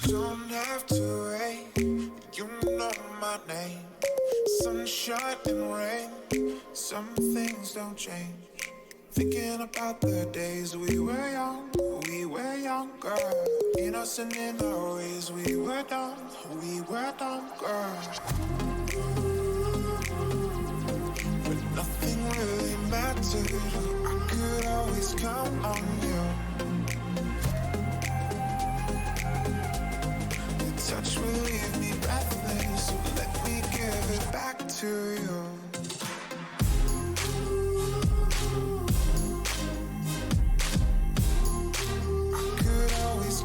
Don't have to wait, you know my name. Sunshine and rain, some things don't change. Thinking about the days we were younger. Innocent in our ways, we were dumb, girl. But nothing really mattered, I could always count on you. Your touch will leave me breathless, so let me give it back to you.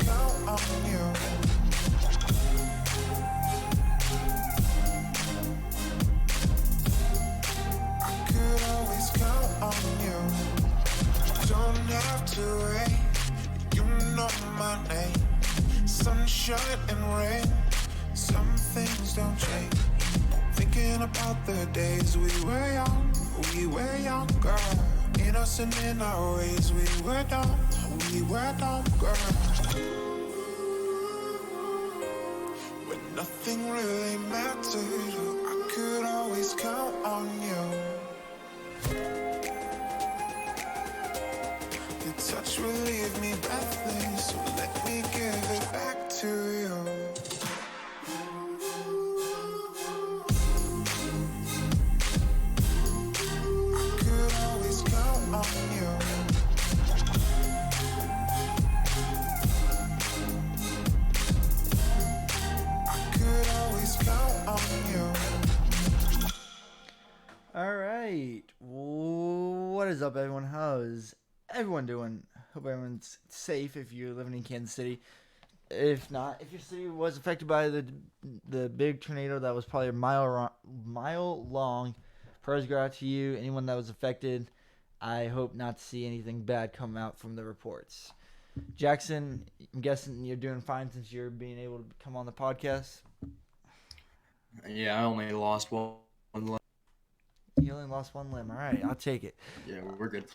Count on you. I could always count on you. Don't have to wait, you know my name. Sunshine and rain, some things don't change. Thinking about the days we were younger. Innocent in our ways, we were dumb, girl. When nothing really mattered, I could always count on you. Your touch will leave me breathless, so let me give it back to you. I could always count on you. All right. What is up, everyone? How's everyone doing? Hope everyone's safe if you're living in Kansas City. If not, if your city was affected by the big tornado that was probably a mile long, prayers go out to you. Anyone that was affected, I hope not to see anything bad come out from the reports. Jackson, I'm guessing you're doing fine since you're being able to come on the podcast. Yeah, I only lost one limb. You only lost one limb. All right, I'll take it. Yeah, we're good.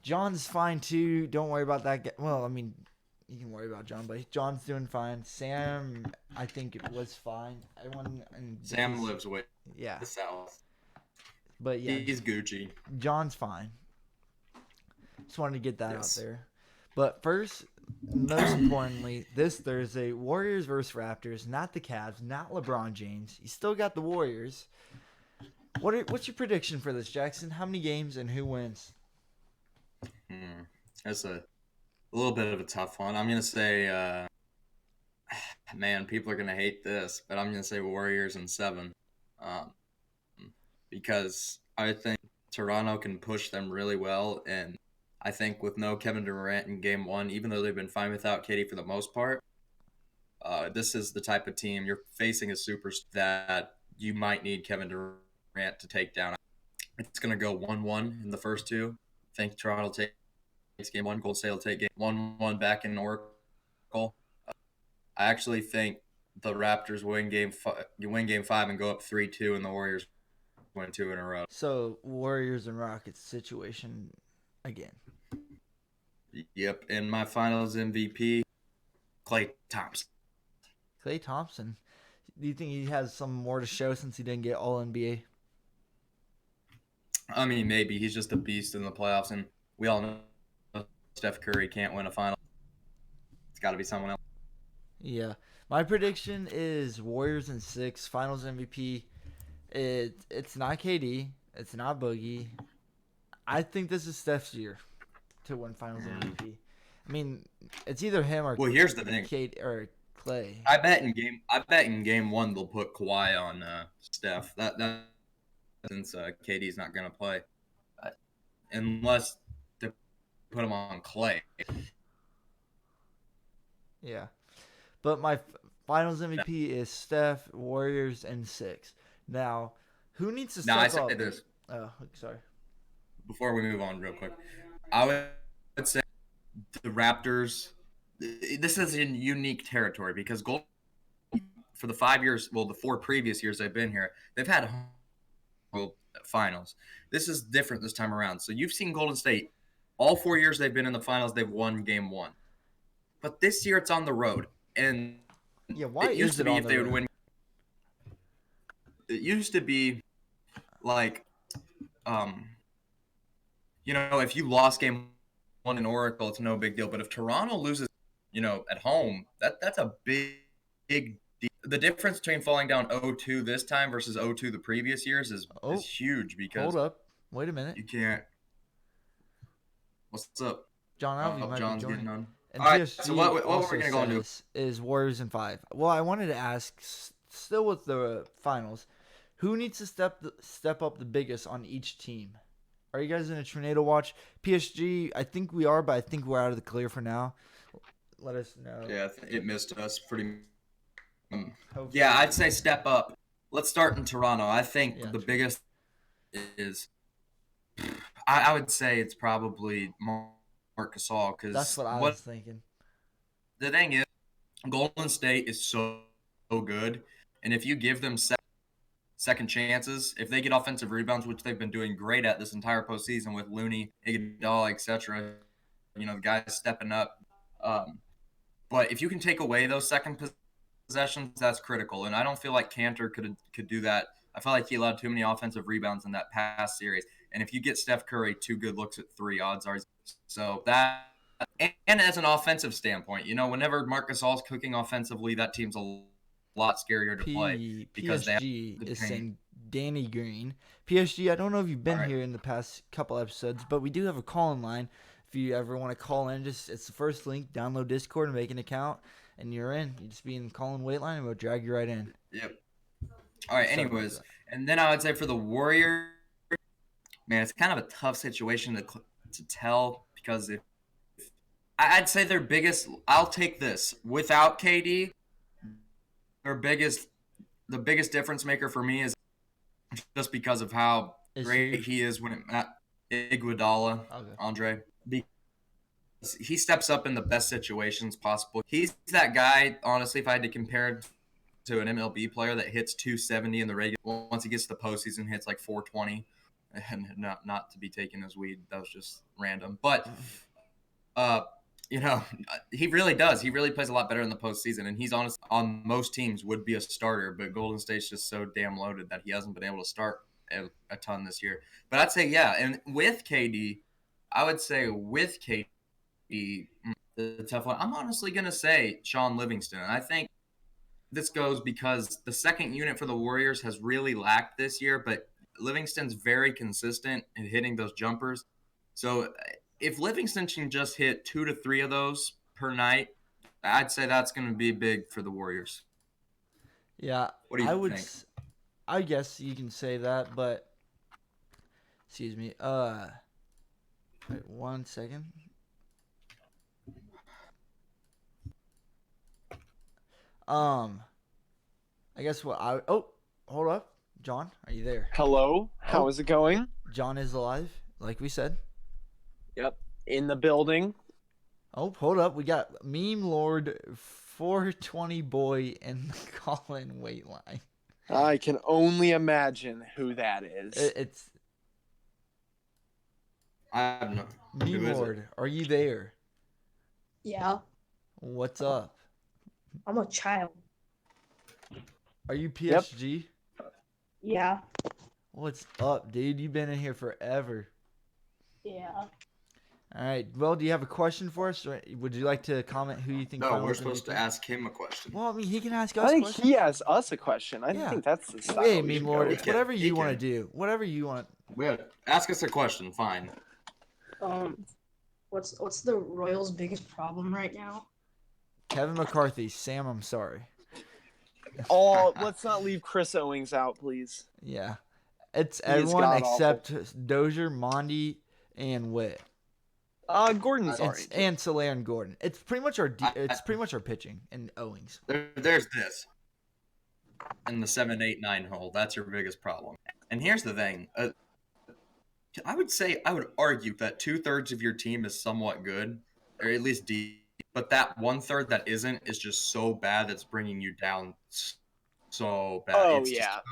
John's fine too. Don't worry about that. Well, I mean, you can worry about John, but John's doing fine. Sam, I think it was fine. Everyone. Sam lives way yeah, the south. But yeah, he's Gucci. John's fine. Just wanted to get that Yes. out there. But first, most importantly, this Thursday, Warriors versus Raptors. Not the Cavs, not LeBron James. You still got the Warriors. What's your prediction for this, Jackson? How many games and who wins? That's a little bit of a tough one. I'm gonna say, man, people are gonna hate this, but I'm gonna say Warriors in 7, because I think Toronto can push them really well, and I think with no Kevin Durant in Game 1, even though they've been fine without KD for the most part, this is the type of team you're facing a superstar that you might need Kevin Durant to take down. It's going to go 1-1 in the first two. I think Toronto takes Game 1. Golden State will take Game 1-1 back in Oracle. I actually think the Raptors win Game 5 and go up 3-2, and the Warriors win 2 in a row. So, Warriors and Rockets situation again. Yep, and my Finals MVP, Klay Thompson. Klay Thompson. Do you think he has some more to show since he didn't get All-NBA? I mean, maybe. He's just a beast in the playoffs, and we all know Steph Curry can't win a final. It's got to be someone else. Yeah. My prediction is Warriors in 6, Finals MVP. It's not KD. It's not Boogie. I think this is Steph's year to win Finals MVP. I mean, it's either him or here's the thing. KD or Klay. I bet in game 1 they'll put Kawhi on Steph. That since KD's not going to play, unless they put him on Klay. Yeah, but my Finals MVP is Steph, Warriors, and 6. Now, who needs to step up? I say this. Oh, sorry. Before we move on real quick, I would say the Raptors, this is in unique territory because for the 5 years, well, the 4 previous years they've been here, they've had finals. This is different this time around. So you've seen Golden State, all 4 years they've been in the finals, they've won game 1. But this year it's on the road. And Yeah, why it used is to it be on if the they would road? win. It used to be like, um, if you lost game one in Oracle, it's no big deal. But if Toronto loses, at home, that's a big deal. The difference between falling down 0-2 this time versus 0-2 the previous years is Oh, huge hold because up. Wait a minute. you can't. What's up? John Alvey Oh, might be John's getting joining. on. And All right. So PSG what we're also gonna go into? says is Warriors in 5. Well, I wanted to ask, still with the finals, who needs to step up the biggest on each team? Are you guys in a tornado watch? PSG, I think we are, but I think we're out of the clear for now. Let us know. Yeah, it missed us pretty. Hopefully. Yeah, I'd say step up. Let's start in Toronto. I think Yeah, the true. biggest is I would say it's probably Marc Gasol That's because what I was what thinking. the thing is, Golden State is so good, and if you give them second chances, if they get offensive rebounds, which they've been doing great at this entire postseason with Looney, Iguodala, etc., the guys stepping up. Um, but if you can take away those second possessions, that's critical, and I don't feel like Cantor could do that. I felt like he allowed too many offensive rebounds in that past series. And if you get Steph Curry 2 good looks at 3, odds are so that. And as an offensive standpoint, whenever Marc Gasol's cooking offensively, that team's a lot scarier to play because they have PSG the is paint. saying Danny Green. PSG, I don't know if you've been All right. here in the past couple episodes, but we do have a call-in line. If you ever want to call in, it's the first link. Download Discord and make an account, and you're in. You just be in the call-in wait line, and we'll drag you right in. Yep. All right. Sorry about Anyways, that. and then I would say for the Warriors, man, it's kind of a tough situation to tell because I'd say their biggest. I'll take this without KD. Their the biggest difference maker for me is just because of how great he is when Iguodala, Okay. Andre. Because he steps up in the best situations possible. He's that guy, honestly, if I had to compare him to an MLB player that hits 270 in the regular, once he gets to the postseason, hits like 420. And not to be taken as weed, that was just random. But uh, he really does. He really plays a lot better in the postseason, and he's honest on most teams would be a starter. But Golden State's just so damn loaded that he hasn't been able to start a ton this year. But I'd say and with KD, I would say with KD, the tough one. I'm honestly gonna say Sean Livingston. And I think this goes because the second unit for the Warriors has really lacked this year, but Livingston's very consistent in hitting those jumpers. So if Livingston can just hit 2 to 3 of those per night, I'd say that's going to be big for the Warriors. Yeah, What do you think? I guess you can say that, but excuse me. Wait 1 second. I guess hold up, John, are you there? Hello, how is it going? John is alive, like we said. Yep, in the building. Oh, hold up, we got Meme Lord 420 boy in the call-in wait line. I can only imagine who that is. It's I don't know. Meme Lord. Are you there? Yeah, What's up? I'm a child. Are you PSG? Yeah, What's up, dude? You've been in here forever. yeah. All right. Well, do you have a question for us? Or would you like to comment who you think? No, we're supposed to ask him a question. Well, I mean, he can ask us I think questions. he asks us a question. I Yeah. think that's the style. Hey, we Meme should Lord, go it's with. whatever He you want to can. do. Whatever you want. Ask us a question. Fine. What's the Royals' biggest problem right now? Kevin McCarthy. Sam, I'm sorry. Oh, let's not leave Chris Owings out, please. Yeah. It's He is everyone god-awful. except Dozier, Mondi, and Witt. Gordon's And, alright. and Soler and Gordon. It's pretty much our pitching and Owings. There's this. In the 7, 8, 9 hole, that's your biggest problem. And here's the thing. I would argue that 2/3 of your team is somewhat good, or at least deep. But that 1/3 that isn't is just so bad that's bringing you down so bad. Oh, It's yeah. just,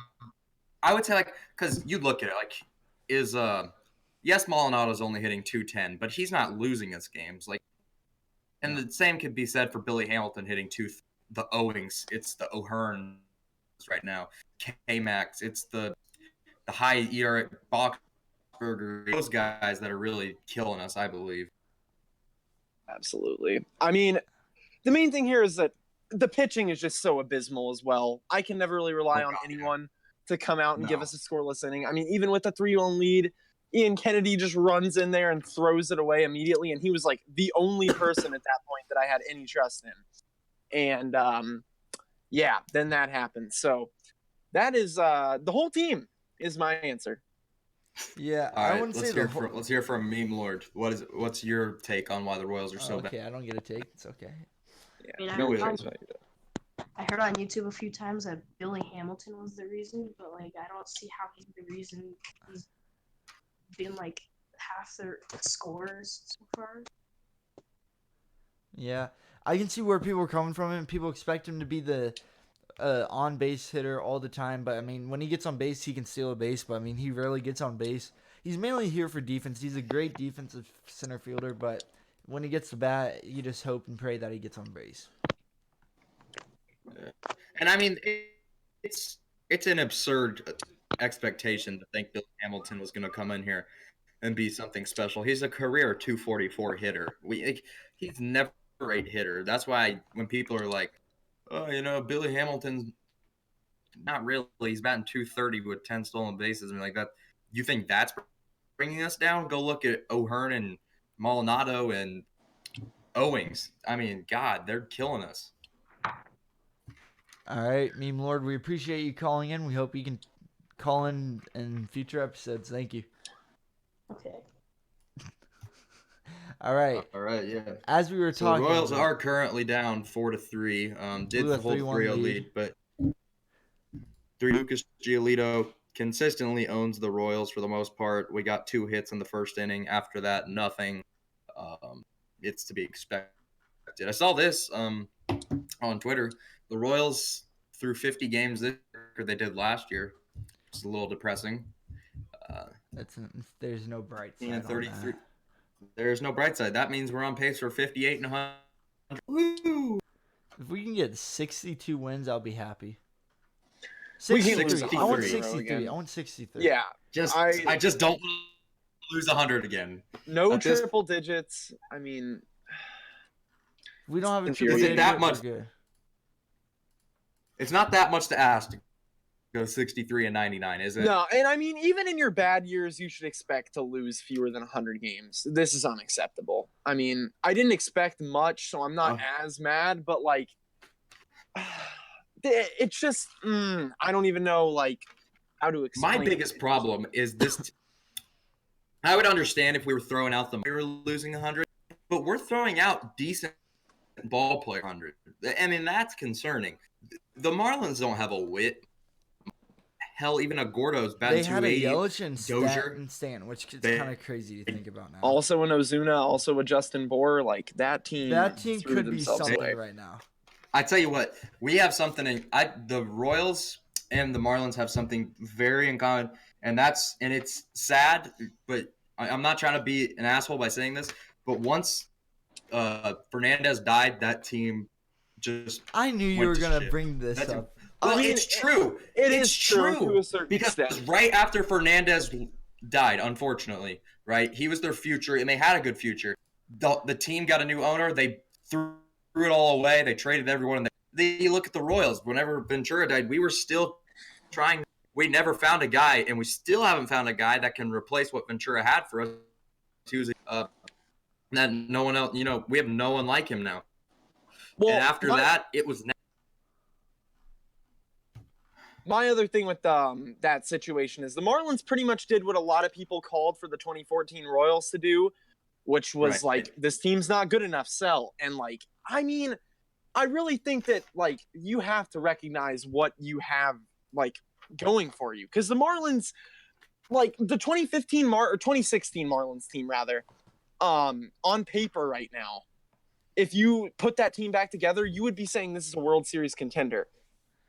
I would say, because you look at it, yes, Maldonado's only hitting 210, but he's not losing his games. And the same could be said for Billy Hamilton hitting the Owings, it's the O'Hearns right now, K-Max, it's the high ERA Boxberger, those guys that are really killing us, I believe. Absolutely. I mean, the main thing here is that the pitching is just so abysmal as well. I can never really rely on anyone to come out and give us a scoreless inning. I mean, even with the 3-1 lead, Ian Kennedy just runs in there and throws it away immediately, and he was like the only person at that point that I had any trust in. And then that happened. So that is the whole team is my answer. Yeah, All right, I wouldn't say let's hear from Meme Lord. What's your take on why the Royals are so bad? Okay, I don't get a take. It's okay. Yeah, I heard on YouTube a few times that Billy Hamilton was the reason, but like I don't see how he's the reason. He's been like half their scorers so far. Yeah, I can see where people are coming from him. People expect him to be the on base hitter all the time, but I mean, when he gets on base, he can steal a base. But I mean, he rarely gets on base. He's mainly here for defense. He's a great defensive center fielder, but when he gets the bat, you just hope and pray that he gets on base. And I mean, it's an absurd expectation to think Bill Hamilton was going to come in here and be something special. He's a career 244 hitter. He's never a great hitter. That's why when people are like, "Oh, Billy Hamilton's not really. He's batting 230 with 10 stolen bases," and like that. You think that's bringing us down? Go look at O'Hearn and Maldonado and Owings. I mean, God, they're killing us. All right, Meme Lord, we appreciate you calling in. We hope you can call in future episodes. Thank you. Okay. All right. All right, yeah. As we were talking, the Royals are currently down 4-3. Did Blew a hold 3-0 lead, but Lucas Giolito consistently owns the Royals for the most part. We got 2 hits in the first inning. After that, nothing. It's to be expected. I saw this on Twitter. The Royals threw 50 games this year they did last year. It's a little depressing. There's no bright side. And 33. On that. There's no bright side. That means we're on pace for 58 and 100. Woo! If we can get 62 wins, I'll be happy. We can 63. I want 63. 63. I want 63. Yeah. I just don't want to lose 100 again. No triple digits. I mean, we don't have a triple digit. Is it that much? Good. It's not that much to ask to go 63 and 99, is it? No, and I mean, even in your bad years, you should expect to lose fewer than 100 games. This is unacceptable. I mean, I didn't expect much, so I'm not as mad, but like, it's just, I don't even know, like, how to explain. My biggest problem is this. I would understand if we were throwing out we were losing 100, but we're throwing out decent ball player 100. I mean, that's concerning. The Marlins don't have a whit. Hell, even a Gordo's batting 280. They had a Yelich and Stanton, which is kind of crazy to think about now. Also an Ozuna, also a Justin Bour. Like, that team could be something right now. I tell you what, we have something the Royals and the Marlins have something very in common, and it's sad, but I'm not trying to be an asshole by saying this, but once Fernandez died, that team just I knew you were going to bring this up. Well, I mean, it's true. It's true to a certain because extent. right after Fernandez died, unfortunately, right, he was their future, and they had a good future. The team got a new owner. They threw it all away. They traded everyone. They look at the Royals. Whenever Ventura died, we were still trying. We never found a guy, and we still haven't found a guy that can replace what Ventura had for us. That no one else, we have no one like him now. Well, and after that, it was. My other thing with that situation is the Marlins pretty much did what a lot of people called for the 2014 Royals to do, which was like, this team's not good enough, sell. And like, I mean, I really think that like you have to recognize what you have like going for you, because the Marlins, like the 2015 or 2016 Marlins team rather, on paper right now, if you put that team back together, you would be saying this is a World Series contender.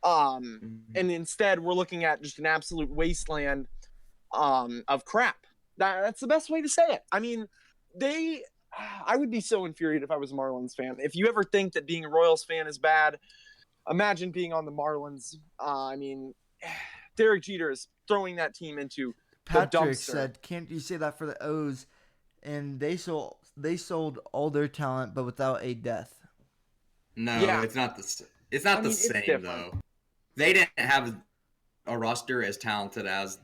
And instead we're looking at just an absolute wasteland of crap. That's the best way to say it. I mean, I would be so infuriated if I was a Marlins fan. If you ever think that being a Royals fan is bad, imagine being on the Marlins. I mean, Derek Jeter is throwing that team into the Patrick dumpster. said, "Can't you say that for the O's?" And they sold all their talent, but without a death. No, Yeah. it's not the I mean, it's same different. though. They didn't have a roster as talented as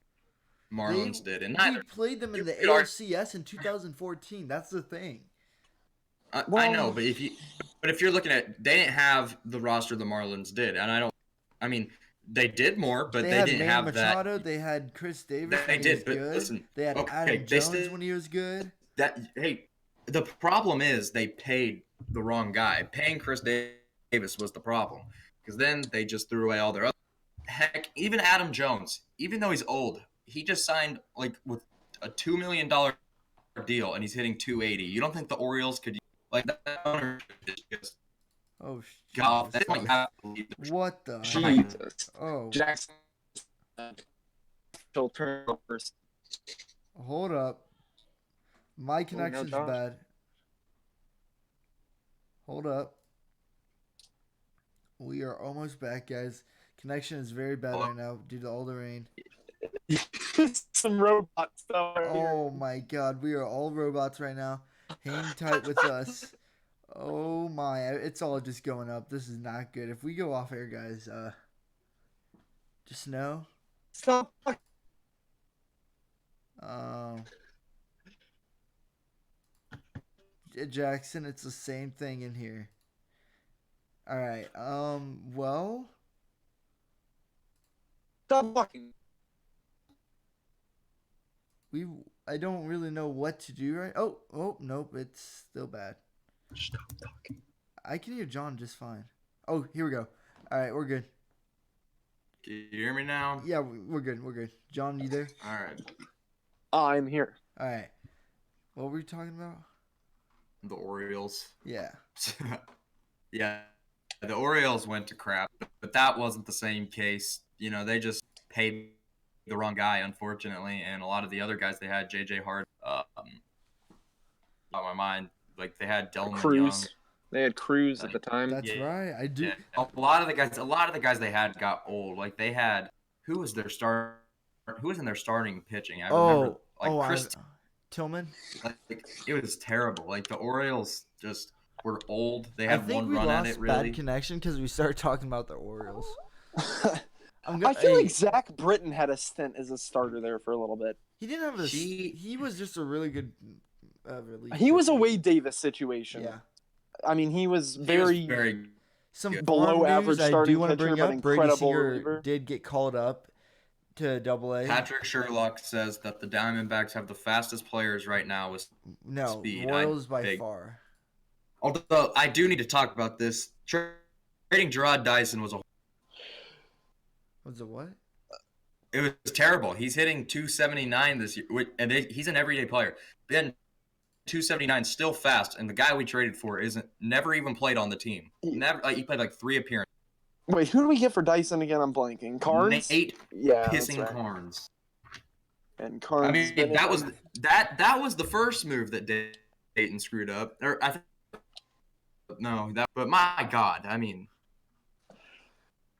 Marlins did, and We played them in the could argue- ALCS in 2014. That's the thing. I know, but if you're looking at, they didn't have the roster the Marlins did, and I mean, they did more, but they had didn't Manny have Machado. that. They had Chris Davis They when he did, was but good. listen, They had okay, Adam they Jones still- when he was good. The problem is they paid the wrong guy. Paying Chris Davis was the problem, because then they just threw away all their other. Heck, even Adam Jones, even though he's old, he just signed like with a $2 million deal, and he's hitting 280. You don't think the Orioles could like that ownership is just Oh, God, Jesus. that's not believe What the? Jesus. Oh, Jackson. Turnovers. hold up. My connection's Josh. bad. Hold up. We are almost back, guys. Connection is very bad right now due to all the rain. Some robot stuff right here. Oh my god, we are all robots right now. Hang tight with us. Oh my, it's all just going up. This is not good. If we go off air, guys, just know. Stop. Jackson, it's the same thing in here. All right. Well, Stop fucking. I don't really know what to do right. Oh, nope, it's still bad. Stop talking. I can hear John just fine. Oh, here we go. All right, we're good. Can you hear me now? Yeah, we're good. We're good. John, you there? All right. I'm here. All right. What were you talking about? The Orioles. Yeah. Yeah, the Orioles went to crap, but that wasn't the same case. You know, they just paid the wrong guy, unfortunately, and a lot of the other guys they had, J.J. Hart, on my mind, like they had Delman Cruz. Young. They had Cruz at the time. That's right. I do. Yeah. A lot of the guys they had got old. Like they had, who was in their starting pitching? I remember Chris Tillman. Like it was terrible. Like the Orioles just were old. They I had think one we run lost at it. Really, bad connection because we started talking about the Orioles. I feel like Zach Britton had a stint as a starter there for a little bit. He didn't have he was just a really good relief. He was a pitcher. Wade Davis situation. Yeah. I mean, he was very Some good. below farm news average I starting do want to pitcher, bring but up. Brady incredible Seager reliever. did get called up to Double-A. Patrick Sherlock says that the Diamondbacks have the fastest players right now with speed. Royals by far. Although I do need to talk about this. Trading Gerard Dyson was Was it what? It was terrible. He's hitting 279 this year, and he's an everyday player. Then 279 still fast, and the guy we traded for never even played on the team. Never, he played like 3 appearances. Wait, who do we get for Dyson again? I'm blanking. Carnes? Nate Yeah, pissing that's right. Carnes. And Carnes. I mean, that was the first move that Dayton screwed up. Or I think but my God, I mean,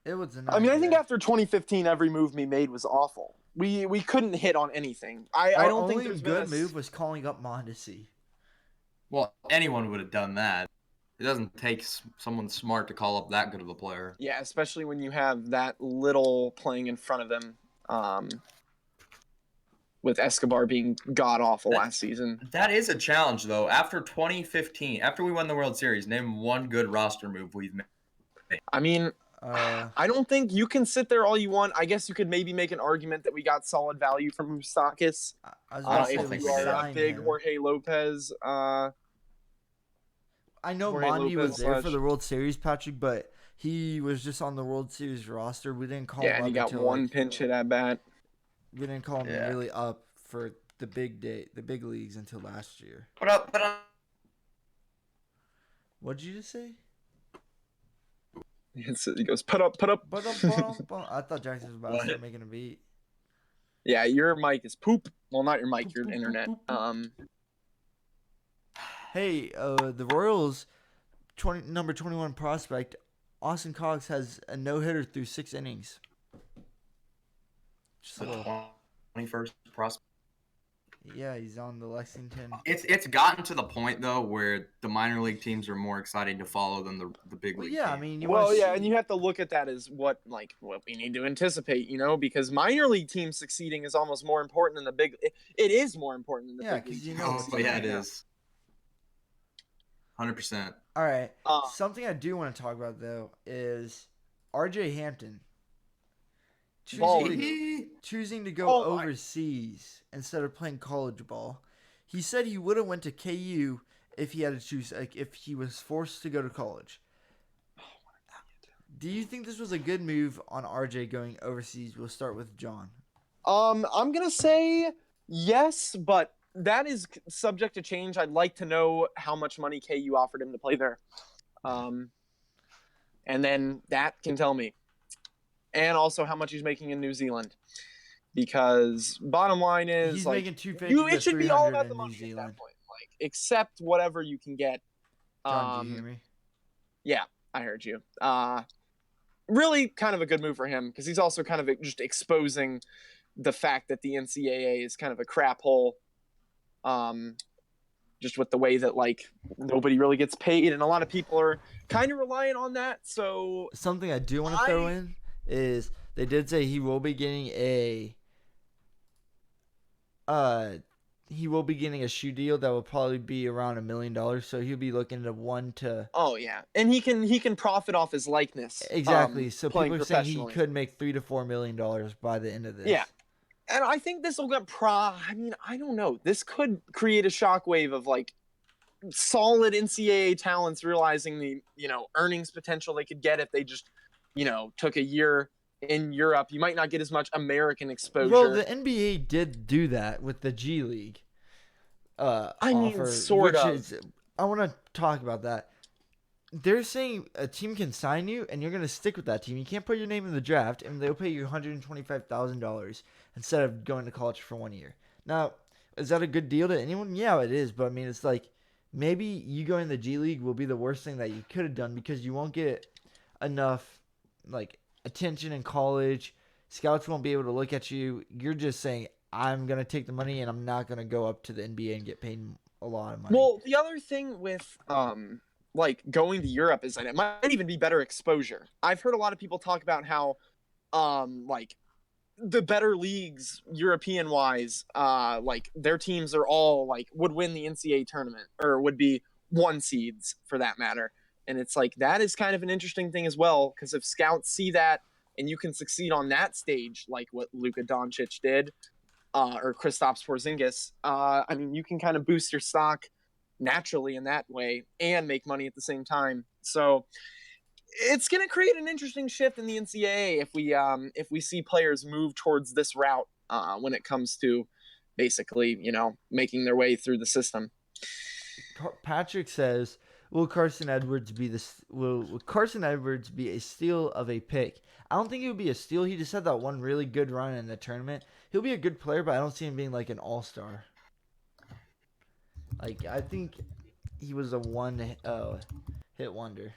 It was. I think after 2015, every move we made was awful. We couldn't hit on anything. I don't think there's good been move was calling up Mondesi. well, anyone would have done that. It doesn't take someone smart to call up that good of a player. Yeah, especially when you have that little playing in front of him, with Escobar being god awful last season. That is a challenge, though. After 2015, after we won the World Series, name one good roster move we've made. I mean, I don't think you can sit there all you want. I guess you could maybe make an argument that we got solid value from Moustakas. If you are a big Jorge Lopez. I know Mondi was there for the World Series, Patrick, but he was just on the World Series roster. We didn't call him up. Yeah, and he got one pinch hit at bat. We didn't call him really up for the big leagues until last year. What'd you just say? He goes, put up. I thought Jackson was about to start making a beat. Yeah, your mic is poop. Well, not your mic, your internet. Hey, the Royals, number 21 prospect, Austin Cox has a no-hitter through 6 innings. Just a The little, 21st prospect. yeah, he's on the Lexington. It's gotten to the point though where the minor league teams are more exciting to follow than the big Well, league. yeah, I team. mean, you Well, want to yeah, see. and you have to look at that as what we need to anticipate, because minor league teams succeeding is almost more important than the big. It is more important than the Yeah, big league. 'cause you teams know Oh what's succeeding yeah, going it right now. is. 100%. All right. Um, Something I do want to talk about though is R.J. Hampton Ball. choosing to go Oh, my- overseas instead of playing college ball. He said he would have went to KU if he had to choose, like if he was forced to go to college. Do you think this was a good move on RJ going overseas? We'll start with John. I'm gonna say yes, but that is subject to change. I'd like to know how much money KU offered him to play there, and then that can tell me, and also how much he's making in New Zealand, because bottom line is He's like making 250 it to should be all 300 about the in New money at that Zealand. point. Like accept whatever you can get. John, do you hear me? Yeah, I heard you. Really kind of a good move for him because he's also kind of just exposing the fact that the NCAA is kind of a crap hole. Just with the way that like nobody really gets paid and a lot of people are kind of relying on that. So Something I do want to throw in is they did say he will be getting a shoe deal that will probably be around $1 million. So he'll be looking to one to oh yeah, and he can profit off his likeness. exactly. So playing people are saying he professionally. could make $3 to $4 million by the end of this. Yeah. And I think this will get I mean, I don't know. This could create a shockwave of like solid NCAA talents realizing the, earnings potential they could get if they just, took a year in Europe. You might not get as much American exposure. Well, the NBA did do that with the G League offer, sort of. I want to talk about that. They're saying a team can sign you, and you're going to stick with that team. You can't put your name in the draft, and they'll pay you $125,000 instead of going to college for 1 year. Now, is that a good deal to anyone? Yeah, it is. But, I mean, it's like maybe you going to the G League will be the worst thing that you could have done because you won't get enough, like, attention in college. Scouts won't be able to look at you. You're just saying, I'm going to take the money, and I'm not going to go up to the NBA and get paid a lot of money. Well, the other thing with like going to Europe is that it might even be better exposure. I've heard a lot of people talk about how like the better leagues European wise, like their teams are all like would win the NCAA tournament or would be 1 seeds for that matter. And it's like that is kind of an interesting thing as well because if scouts see that and you can succeed on that stage like what Luka Doncic did or Kristaps Porzingis, I mean you can kind of boost your stock naturally in that way and make money at the same time. So it's going to create an interesting shift in the NCAA if we see players move towards this route when it comes to basically, making their way through the system. Patrick says, will Carson Edwards be a steal of a pick? I don't think he would be a steal. He just had that one really good run in the tournament. He'll be a good player, but I don't see him being like an all-star. Like, I think he was a hit wonder.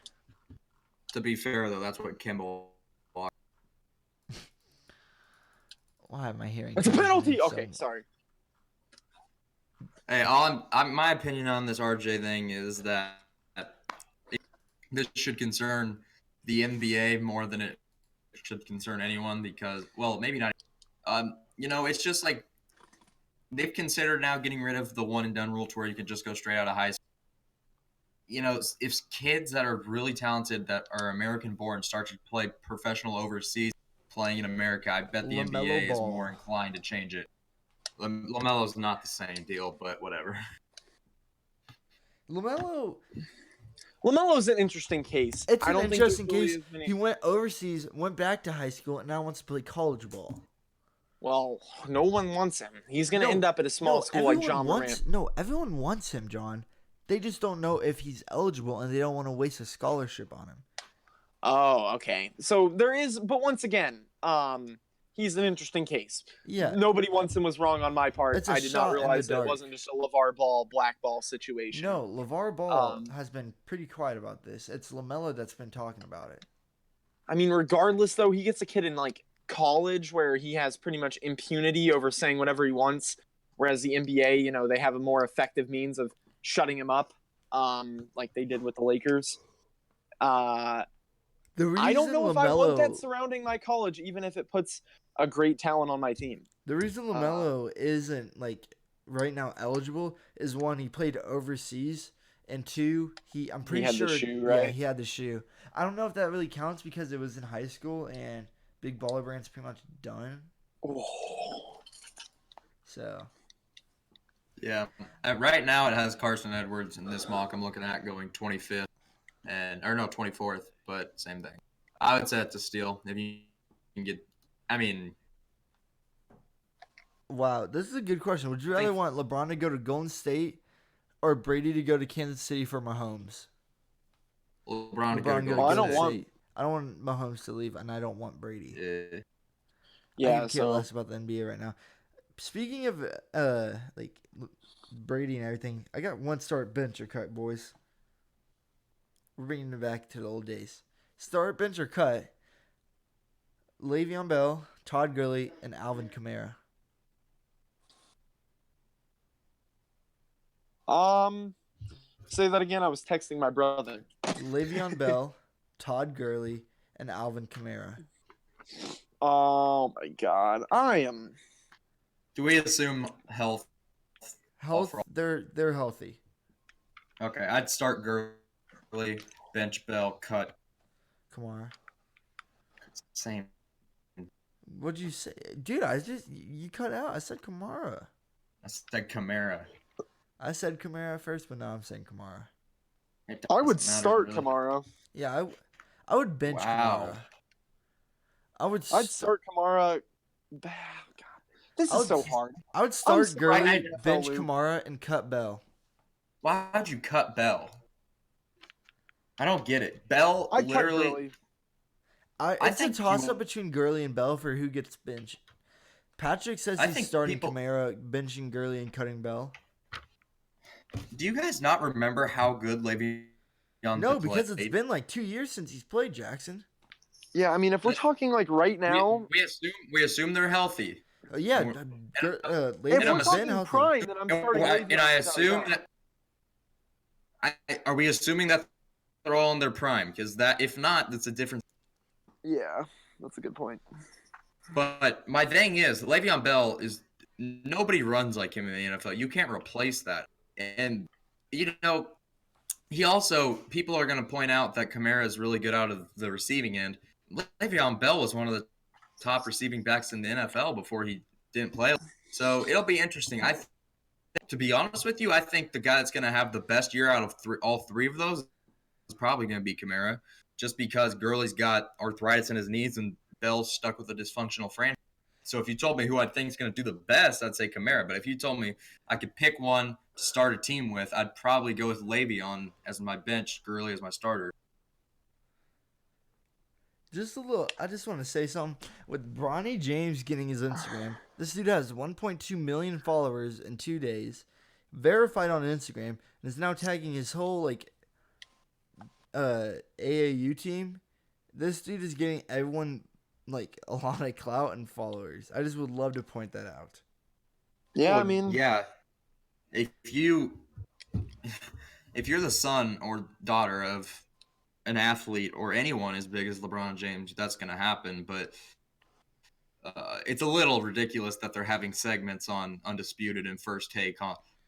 To be fair, though, that's what Kimball. Why am I hearing? It's a penalty. So Okay, sorry. Hey, my opinion on this RJ thing is that this should concern the NBA more than it should concern anyone because, well, maybe not. It's just like they've considered now getting rid of the one and done rule to where you can just go straight out of high school. If kids that are really talented that are American born start to play professional overseas playing in America, I bet the NBA is more inclined to change it. LaMelo's not the same deal, but whatever. LaMelo's an interesting case. It's I an don't interesting think case. He went overseas, went back to high school, and now wants to play college ball. Well, no one wants him. He's going to end up at a small school like John Morant. No, everyone wants him, John. They just don't know if he's eligible, and they don't want to waste a scholarship on him. Oh, okay. So there is, but once again, he's an interesting case. Yeah. Nobody once and was wrong on my part. It's a I did not shot in the realize that it dark. wasn't just a LeVar Ball blackball situation. No, LeVar Ball has been pretty quiet about this. It's LaMelo that's been talking about it. I mean, regardless, though, he gets a kid in like college where he has pretty much impunity over saying whatever he wants, whereas the NBA, you know, they have a more effective means of shutting him up, like they did with the Lakers. I don't know if I want that surrounding my college, even if it puts a great talent on my team. The reason LaMelo isn't like right now eligible is one, he played overseas, and two, I'm pretty sure the shoe, right? Yeah, he had the shoe. I don't know if that really counts because it was in high school and Big Baller Brand's pretty much done. Oh. So. Yeah. Right now it has Carson Edwards in this mock I'm looking at going 25th or no 24th, but same thing. I would say it's a steal if you can get. I mean. Wow, this is a good question. Would you rather want LeBron to go to Golden State or Brady to go to Kansas City for Mahomes? LeBron to go to Golden I don't State. want. I don't want Mahomes to leave, and I don't want Brady. Yeah. I could care less about the NBA right now. Speaking of like Brady and everything, I got one start bench or cut, boys. We're bringing it back to the old days. Start bench or cut. Le'Veon Bell, Todd Gurley, and Alvin Kamara. Say that again. I was texting my brother. Le'Veon Bell, Todd Gurley, and Alvin Kamara. Oh my God, I am. Do we assume health? Health. They're healthy. Okay, I'd start Gurley, bench Bell, cut Kamara. Same. What'd you say, dude? You cut out. I said Kamara. I said Kamara. I said Kamara first, but now I'm saying Kamara. I would start really. Kamara. Yeah, I would bench Kamara. I'd start Kamara. God, this is so hard. I would start Gurley, bench Luke. Kamara, and cut Bell. Why'd you cut Bell? I don't get it. Bell I'd literally. cut Gurley. It's a toss-up between Gurley and Bell for who gets bench. Patrick says he's starting Kamara, benching Gurley, and cutting Bell. Do you guys not remember how good Le'Veon No, because it's been like 2 years since he's played, Jackson. Yeah, I mean, if we're talking like right now, we assume they're healthy. Yeah, if Le'Veon's we're been talking healthy. prime, then I'm starting. And I assume that. Are we assuming that they're all in their prime? Because if not, that's a different. Yeah, that's a good point. But my thing is, Le'Veon Bell is nobody runs like him in the NFL. You can't replace that. And he also people are going to point out that Kamara is really good out of the receiving end. Le'Veon Bell was one of the top receiving backs in the NFL before he didn't play. So it'll be interesting. To be honest with you, I think the guy that's going to have the best year out of all three of those is probably going to be Kamara, just because Gurley's got arthritis in his knees and Bell's stuck with a dysfunctional franchise. So if you told me who I think is going to do the best, I'd say Kamara. But if you told me I could pick one to start a team with, I'd probably go with Le'Veon as my bench, Gurley as my starter. I just want to say something. With Bronny James getting his Instagram, this dude has 1.2 million followers in 2 days, verified on Instagram, and is now tagging his whole AAU team. This dude is getting everyone a lot of clout and followers. I just would love to point that out. Yeah, Well, I mean, yeah. If you're the son or daughter of an athlete or anyone as big as LeBron James, that's going to happen. But it's a little ridiculous that they're having segments on Undisputed and First Take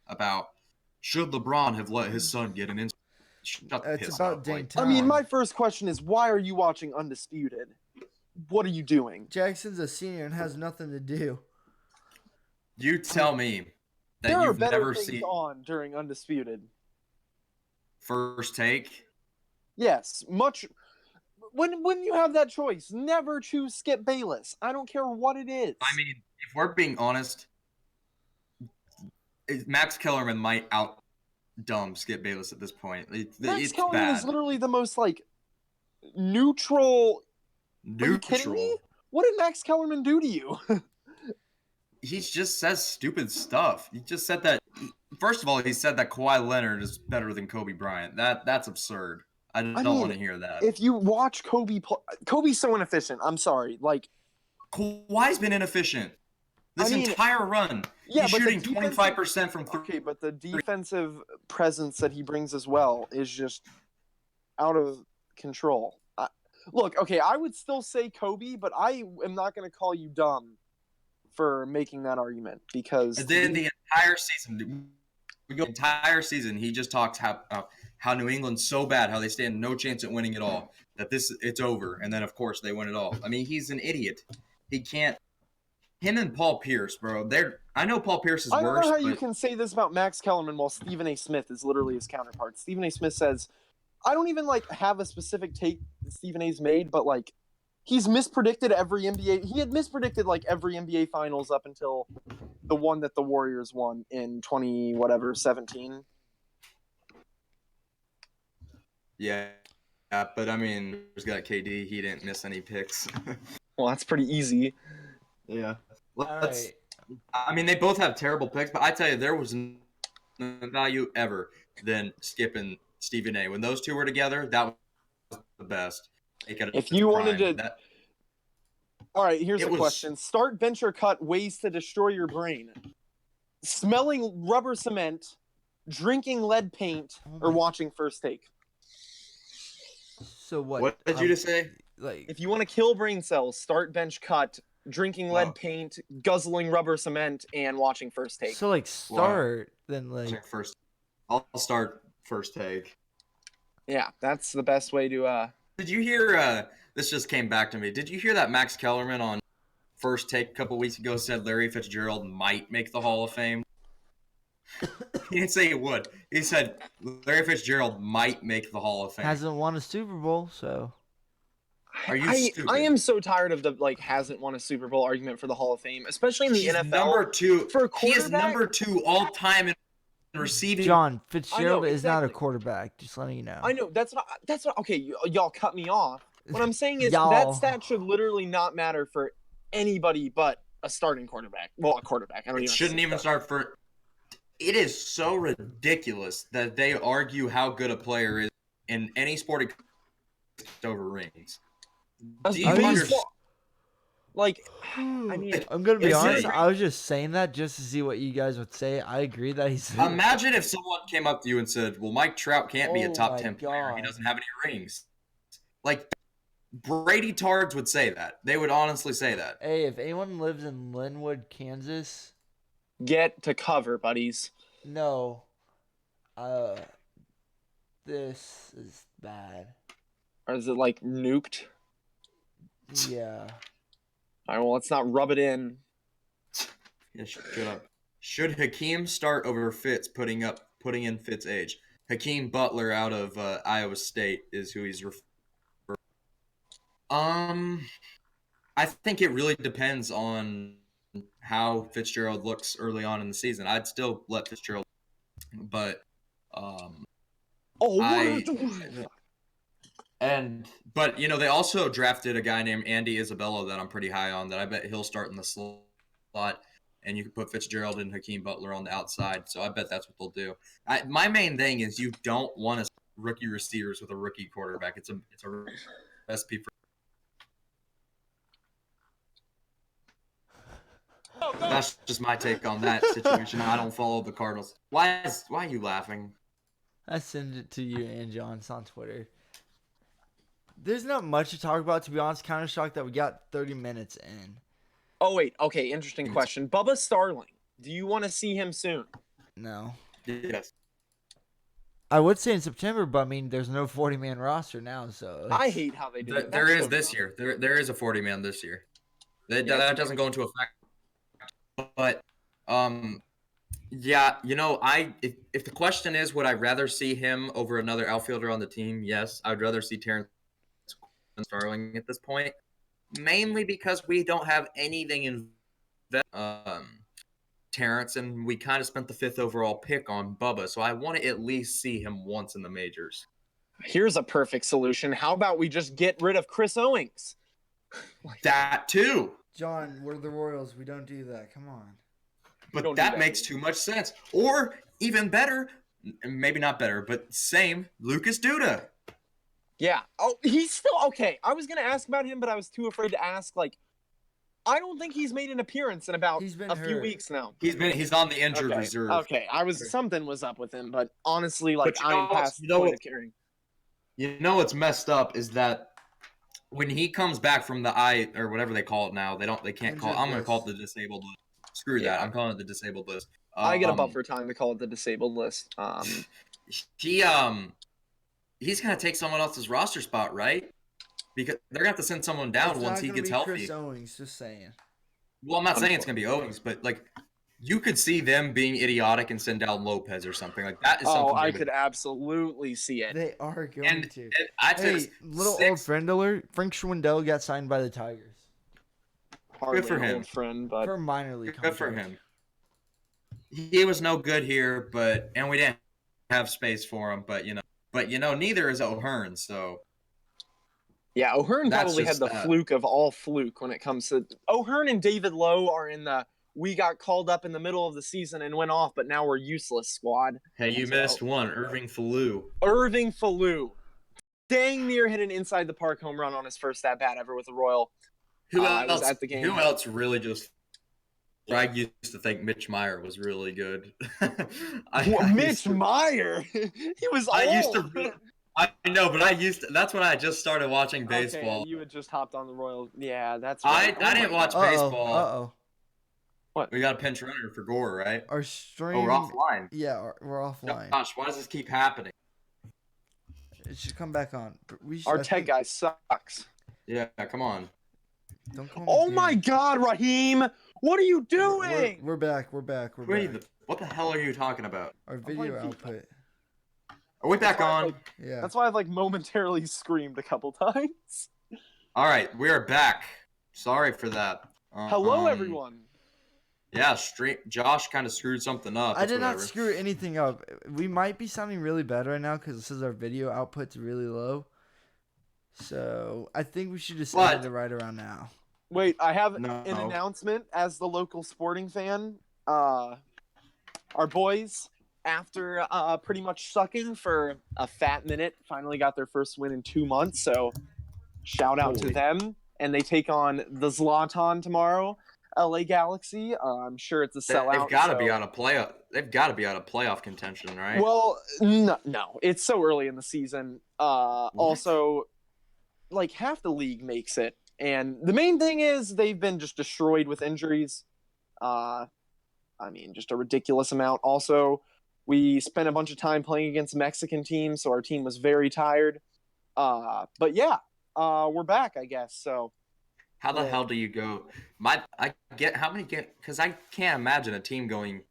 about should LeBron have let his son get an Instagram. It's about dang time. I mean, my first question is, why are you watching Undisputed? What are you doing? Jackson's a senior and has nothing to do. You tell me that There are you've better never things seen on during Undisputed. First Take. Yes, much. When you have that choice, never choose Skip Bayless. I don't care what it is. I mean, if we're being honest, Max Kellerman might out-dumb Skip Bayless at this point. Max It's Kellerman bad. is literally the most neutral. Are you kidding Neutral. me? What did Max Kellerman do to you? He just says stupid stuff. He just said that. First of all, he said that Kawhi Leonard is better than Kobe Bryant. That's absurd. I don't want to hear that. If you watch Kobe's so inefficient. I'm sorry. Like, Kawhi's been inefficient this entire run. Yeah, he's shooting 25% from 3. Okay, but the defensive presence that he brings as well is just out of control. Look, okay, I would still say Kobe, but I am not going to call you dumb for making that argument because then the entire season, he just talks how New England's so bad, how they stand no chance at winning it all, that it's over, and then of course they win it all. I mean, he's an idiot. He can't. Him and Paul Pierce, bro. I know Paul Pierce is worse. I don't know how you can say this about Max Kellerman while Stephen A. Smith is literally his counterpart. Stephen A. Smith says, I don't even have a specific take that Stephen A's made, but he's mispredicted every NBA. He had mispredicted every NBA finals up until the one that the Warriors won in 17. Yeah, but I mean, he's got KD. He didn't miss any picks. Well, that's pretty easy. Yeah. I mean, they both have terrible picks, but I tell you, there was no value ever than skipping Stephen A. When those two were together, that was the best. If you wanted to... All right, here's a question. Start, bench, or cut ways to destroy your brain. Smelling rubber cement, drinking lead paint, or watching First Take. So what? What did you just say? If you want to kill brain cells, start, bench, cut, drinking lead paint, guzzling rubber cement, and watching First Take. So then I'll start First Take. Yeah, that's the best way to. Did you hear? This just came back to me. Did you hear that Max Kellerman on First Take a couple weeks ago said Larry Fitzgerald might make the Hall of Fame? He didn't say he would. He said Larry Fitzgerald might make the Hall of Fame. Hasn't won a Super Bowl, so. Are you stupid? I am so tired of the hasn't won a Super Bowl argument for the Hall of Fame, especially in the NFL. Number 2. For a he is number 2 all time in receiving. John Fitzgerald is not a quarterback. Just letting you know. I know that's not. Okay, y'all cut me off. What I'm saying is that stat should literally not matter for anybody but a starting quarterback. Well, a quarterback. I don't even. It shouldn't even start for. It is so ridiculous that they argue how good a player is in any sport over rings. Do you understand? I mean, I'm gonna be honest. I was just saying that just to see what you guys would say. I agree that he's. Imagine if someone came up to you and said, "Well, Mike Trout can't be a top 10 player. He doesn't have any rings." Brady Tards would say that. They would honestly say that. Hey, if anyone lives in Linwood, Kansas, get to cover, buddies. No. This is bad. Or is it nuked? Yeah. All right, well, let's not rub it in. Yeah, shut up. Should Hakeem start over Fitz putting in Fitz' age? Hakeem Butler out of Iowa State is who he's referring. I think it really depends on how Fitzgerald looks early on in the season. I'd still let Fitzgerald, but but they also drafted a guy named Andy Isabella that I'm pretty high on. That I bet he'll start in the slot, and you can put Fitzgerald and Hakeem Butler on the outside. So I bet that's what they'll do. My main thing is you don't want to rookie receivers with a rookie quarterback. It's a recipe for. That's just my take on that situation. I don't follow the Cardinals. Why are you laughing? I sent it to you and John. It's on Twitter. There's not much to talk about, to be honest. Kind of shocked that we got 30 minutes in. Oh, wait. Okay, interesting question. Bubba Starling. Do you want to see him soon? No. Yes. I would say in September, but I mean, there's no 40-man roster now, so. I hate how they do it. There is this year. There is a 40-man this year. That doesn't go into effect. But, yeah, if the question is, would I rather see him over another outfielder on the team? Yes, I'd rather see Terrence Starling at this point, mainly because we don't have anything in Terrence, and we kind of spent the 5th overall pick on Bubba, so I want to at least see him once in the majors. Here's a perfect solution. How about we just get rid of Chris Owings? That too. John, we're the Royals. We don't do that. Come on. But Don't do that that, makes dude. too much sense. Or even better, maybe not better, but same, Lucas Duda. Yeah. Oh, he's still okay. I was gonna ask about him, but I was too afraid to ask. Like, I don't think he's made an appearance in about He's been a few hurt. weeks now. He's on the injured Okay. reserve. Okay. Something was up with him, but honestly, like, But you I know am what's- past you the know point what- of caring. You know what's messed up is that when he comes back from the eye or whatever they call it now, they can't call it. I'm gonna call it the disabled list. Screw that. Yeah. I'm calling it the disabled list. I get a buffer time to call it the disabled list. He's gonna take someone else's roster spot, right? Because they're gonna have to send someone down It's once not he gonna gets be healthy. Chris Owings, just saying. Well, I'm not saying it's gonna be Owings, but like you could see them being idiotic and send down Lopez or something like that. Is something I they would- could absolutely see it. They are going And, to. and I'd say Hey, little old friend alert. Frank Schwindel got signed by the Tigers Hardly for an him. old friend, but for a minor league good contract. for him. He was no good here, and we didn't have space for him. But neither is O'Hearn. So yeah, O'Hearn That's probably had just the that. fluke of all fluke when it comes to O'Hearn and David Lowe are in the we got called up in the middle of the season and went off, but now we're useless squad. hey, you So- missed one, Irving Falou. Irving Falou, dang near hit an inside the park home run on his first at bat ever with the Royal. Who I was else? at the game. Who else really just? I used to think Mitch Meyer was really good. Mitch Meyer, he was old. I used to. I know, but that's when I just started watching baseball. Okay, you had just hopped on the Royal. Yeah, that's I right. didn't watch baseball. Uh-oh. We got a pinch runner for Gore, right? Our Oh, stream. we're offline. Yeah, we're offline. Gosh, why does this keep happening? It should come back on. Our tech guy sucks. Yeah, come on. Don't call me Oh dude. my God, Raheem! What are you We're, doing? we're back. We're back. We're Wait, back. what the hell are you talking about? Our playing video FIFA. output. Are we back why I on? like- Yeah. That's why I've like momentarily screamed a couple times. All right, we are back. Sorry for that. Hello, everyone. Yeah, Josh kind of screwed something up. I That's did not whatever. screw anything up. We might be sounding really bad right now because this is our video output's really low. So I think we should just But- edit it right around now. Wait, I have No. an announcement as the local sporting fan. Our boys, after pretty much sucking for a fat minute, finally got their first win in 2 months. So shout out to Holy. them. And they take on the Zlatan tomorrow, LA Galaxy. I'm sure it's a sellout. They've got to so- be out of playoff. They've got to be out of playoff contention, right? Well, no, it's so early in the season. Also, like half the league makes it, and the main thing is they've been just destroyed with injuries. I mean, just a ridiculous amount. Also, we spent a bunch of time playing against Mexican teams, so our team was very tired. But yeah, we're back, I guess. So How the Yeah. hell do you go? I get how many get because I can't imagine a team going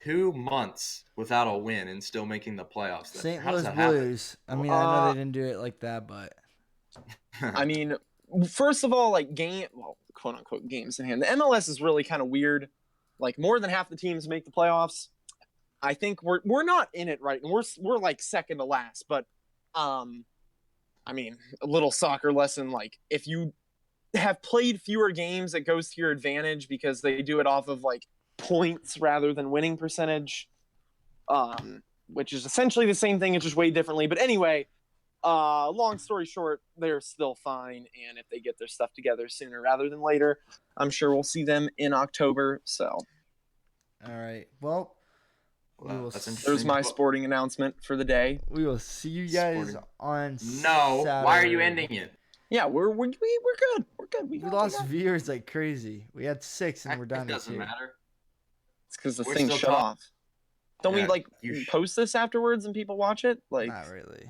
2 months without a win and still making the playoffs. St. How does Louis that happen? Blues. I mean, I know they didn't do it like that, but I mean, first of all, like quote unquote games in hand. The MLS is really kind of weird. Like more than half the teams make the playoffs. I think we're not in it right, and we're like second to last. But I mean, a little soccer lesson. Like if you have played fewer games, it goes to your advantage because they do it off of like points rather than winning percentage. Which is essentially the same thing, it's just way differently. But anyway, long story short, they're still fine, and if they get their stuff together sooner rather than later, I'm sure we'll see them in October. So all right. Well, Wow, that's there's interesting. my sporting announcement for the day. we will see you guys Sporting. on No, why are you Saturday. ending it? Yeah, we're good. We're good. We lost viewers like crazy. We had 6 and we're down It to doesn't 2. matter. It's because the We're thing still shut talking. off. Don't we Yeah, like you post this afterwards and people watch it? Like, Not really.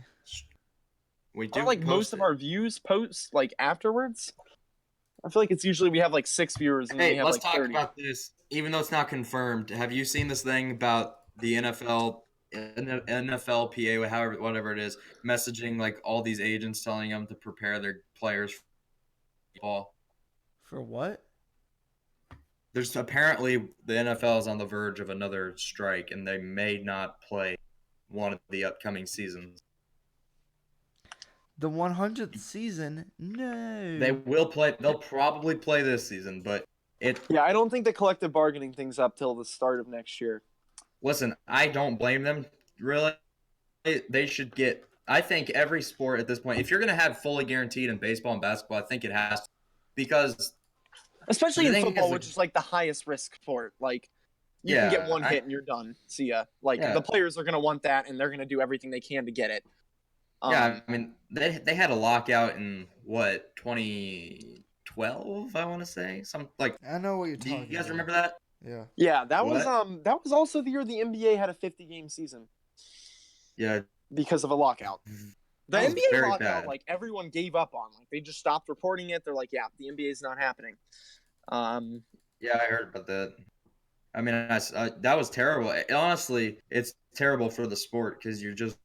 We do are like post most of it. our views post like afterwards? I feel like it's usually we have like 6 viewers and then we Hey, have let's like talk 30. about this. Even though it's not confirmed, have you seen this thing about the NFLPA, however, whatever it is, messaging like all these agents telling them to prepare their players for football? For what? There's apparently the NFL is on the verge of another strike, and they may not play one of the upcoming seasons. The 100th season? No. They will play. They'll probably play this season, but Yeah, I don't think the collective bargaining thing's up till the start of next year. Listen, I don't blame them. Really, they should get. I think every sport at this point, if you're going to have fully guaranteed in baseball and basketball, I think it has to, because especially the in thing football, is, which is like the highest risk sport. Like you can get one hit and you're done. See ya. Like the players are going to want that, and they're going to do everything they can to get it. Yeah, I mean, they had a lockout in what 2012, I want to say, something like. I know what you're talking about. Do you guys remember that? Yeah. Yeah, that What? was also the year the NBA had a 50-game season. Yeah. Because of a lockout. The That was NBA very lockout, bad. like everyone gave up on. Like they just stopped reporting it. They're like, yeah, the NBA is not happening. Yeah, I heard about that. I mean, that was terrible. Honestly, it's terrible for the sport because you're just,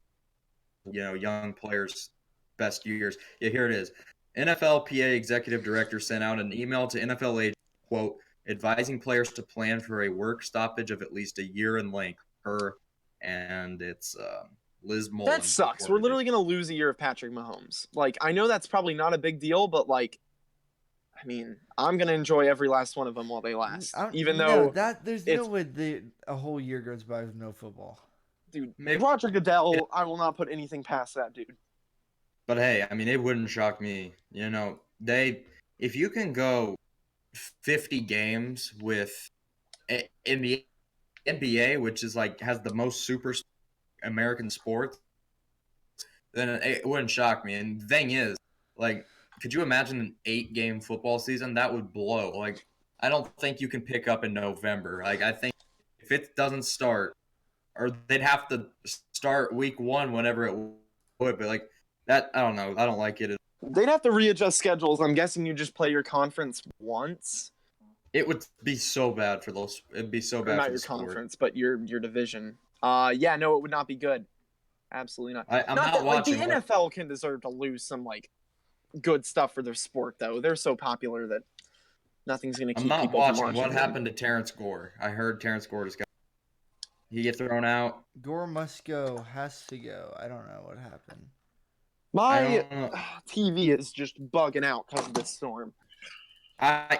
young players' best years. Yeah, here it is. NFLPA executive director sent out an email to NFL agents, quote, advising players to plan for a work stoppage of at least a year in length. And it's Liz Mullen. That sucks. We're literally going to lose a year of Patrick Mahomes. Like, I know that's probably not a big deal, but like, I mean, I'm going to enjoy every last one of them while they last. Even though there's no way a whole year goes by with no football. Dude, Roger Goodell, I will not put anything past that dude. But hey, I mean, it wouldn't shock me. If you can go 50 games in the NBA, which is like has the most super American sports, then it wouldn't shock me. And the thing is, like, could you imagine an 8-game football season? That would blow. Like, I don't think you can pick up in November. Like, I think if it doesn't start, or they'd have to start week 1 whenever it would. But like that, I don't know. I don't like it. They'd have to readjust schedules. I'm guessing you just play your conference once. It would be so bad for those. It'd be so bad not for your the sport. conference, but your division. Yeah, no, it would not be good. Absolutely not. I'm not watching. Like, the NFL can deserve to lose some like good stuff for their sport, though. They're so popular that nothing's going to keep people from watching. I'm not watching. What happened to Terrence Gore? I heard Terrence Gore just got. He get thrown out. Gore must go. Has to go. I don't know what happened. My TV is just bugging out because of this storm.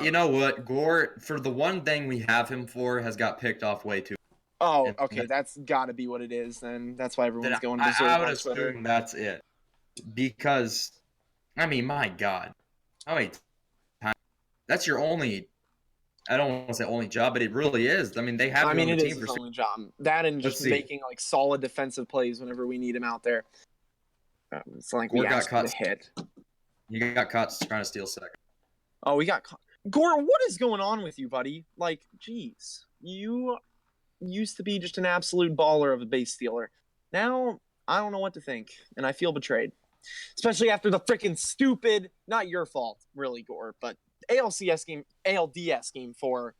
You know what? Gore, for the one thing we have him for, has got picked off way too. Oh, okay. That's got to be what it is then. That's why everyone's going berserk. I would assume that's it. Because, I mean, my God. How many times? That's your only, I don't want to say only job, but it really is. I mean, they have it is his only job. That and just making like solid defensive plays whenever we need him out there. It's like we got caught. Hit. You got caught trying to steal second. Oh, we got caught. Gore, what is going on with you, buddy? Like, geez, you used to be just an absolute baller of a base stealer. Now, I don't know what to think, and I feel betrayed. Especially after the freaking stupid, not your fault, really, Gore, but ALDS game 4.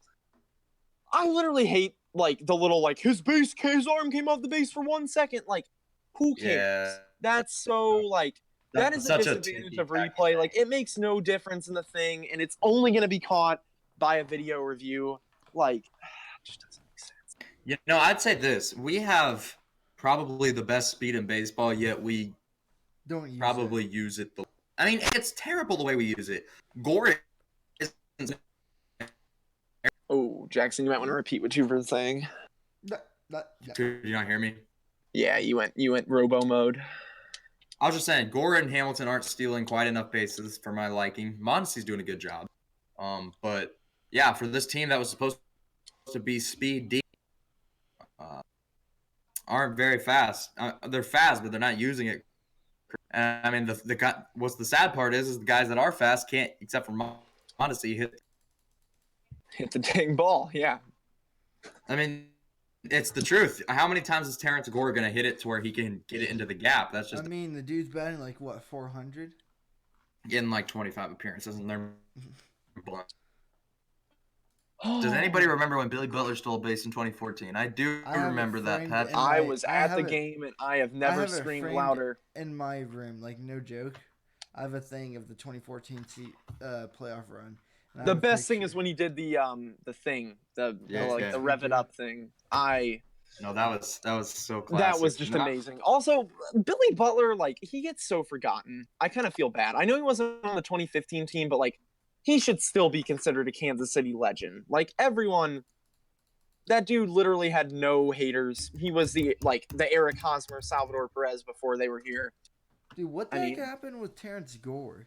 I literally hate, like, the little, like, his arm came off the base for 1 second. Like, who cares? Yeah. That's so, like, that is a disadvantage of replay. Like, it makes no difference in the thing, and it's only going to be caught by a video review. Like, it just doesn't make sense. I'd say this. We have probably the best speed in baseball, yet we don't use it. I mean, it's terrible the way we use it. Gore is... Oh, Jackson, you might want to repeat what you've been saying. Did you not hear me? Yeah, you went robo mode. I was just saying, Gore and Hamilton aren't stealing quite enough bases for my liking. Mondesi's doing a good job. But, yeah, for this team that was supposed to be speed deep, aren't very fast. They're fast, but they're not using it. And, I mean, what's the sad part is the guys that are fast can't, except for Mondesi, hit the dang ball, yeah. I mean, it's the truth. How many times is Terrence Gore going to hit it to where he can get it into the gap? That's just. I mean, the dude's batting like, what, 400? Getting like 25 appearances, and they're blunt. Does anybody remember when Billy Butler stole a base in 2014? I do remember that, Pat. I was at the game, and I have never screamed louder. In my room, like, no joke. I have a thing of the 2014 playoff run. The best thing is when he did the thing, the rev it up thing. I No, that was so classic. That was just amazing. Also, Billy Butler, like, he gets so forgotten. I kind of feel bad. I know he wasn't on the 2015 team, but like, he should still be considered a Kansas City legend. Like, everyone, that dude literally had no haters. He was the Eric Hosmer, Salvador Perez before they were here. Dude, what the heck happened with Terrence Gore?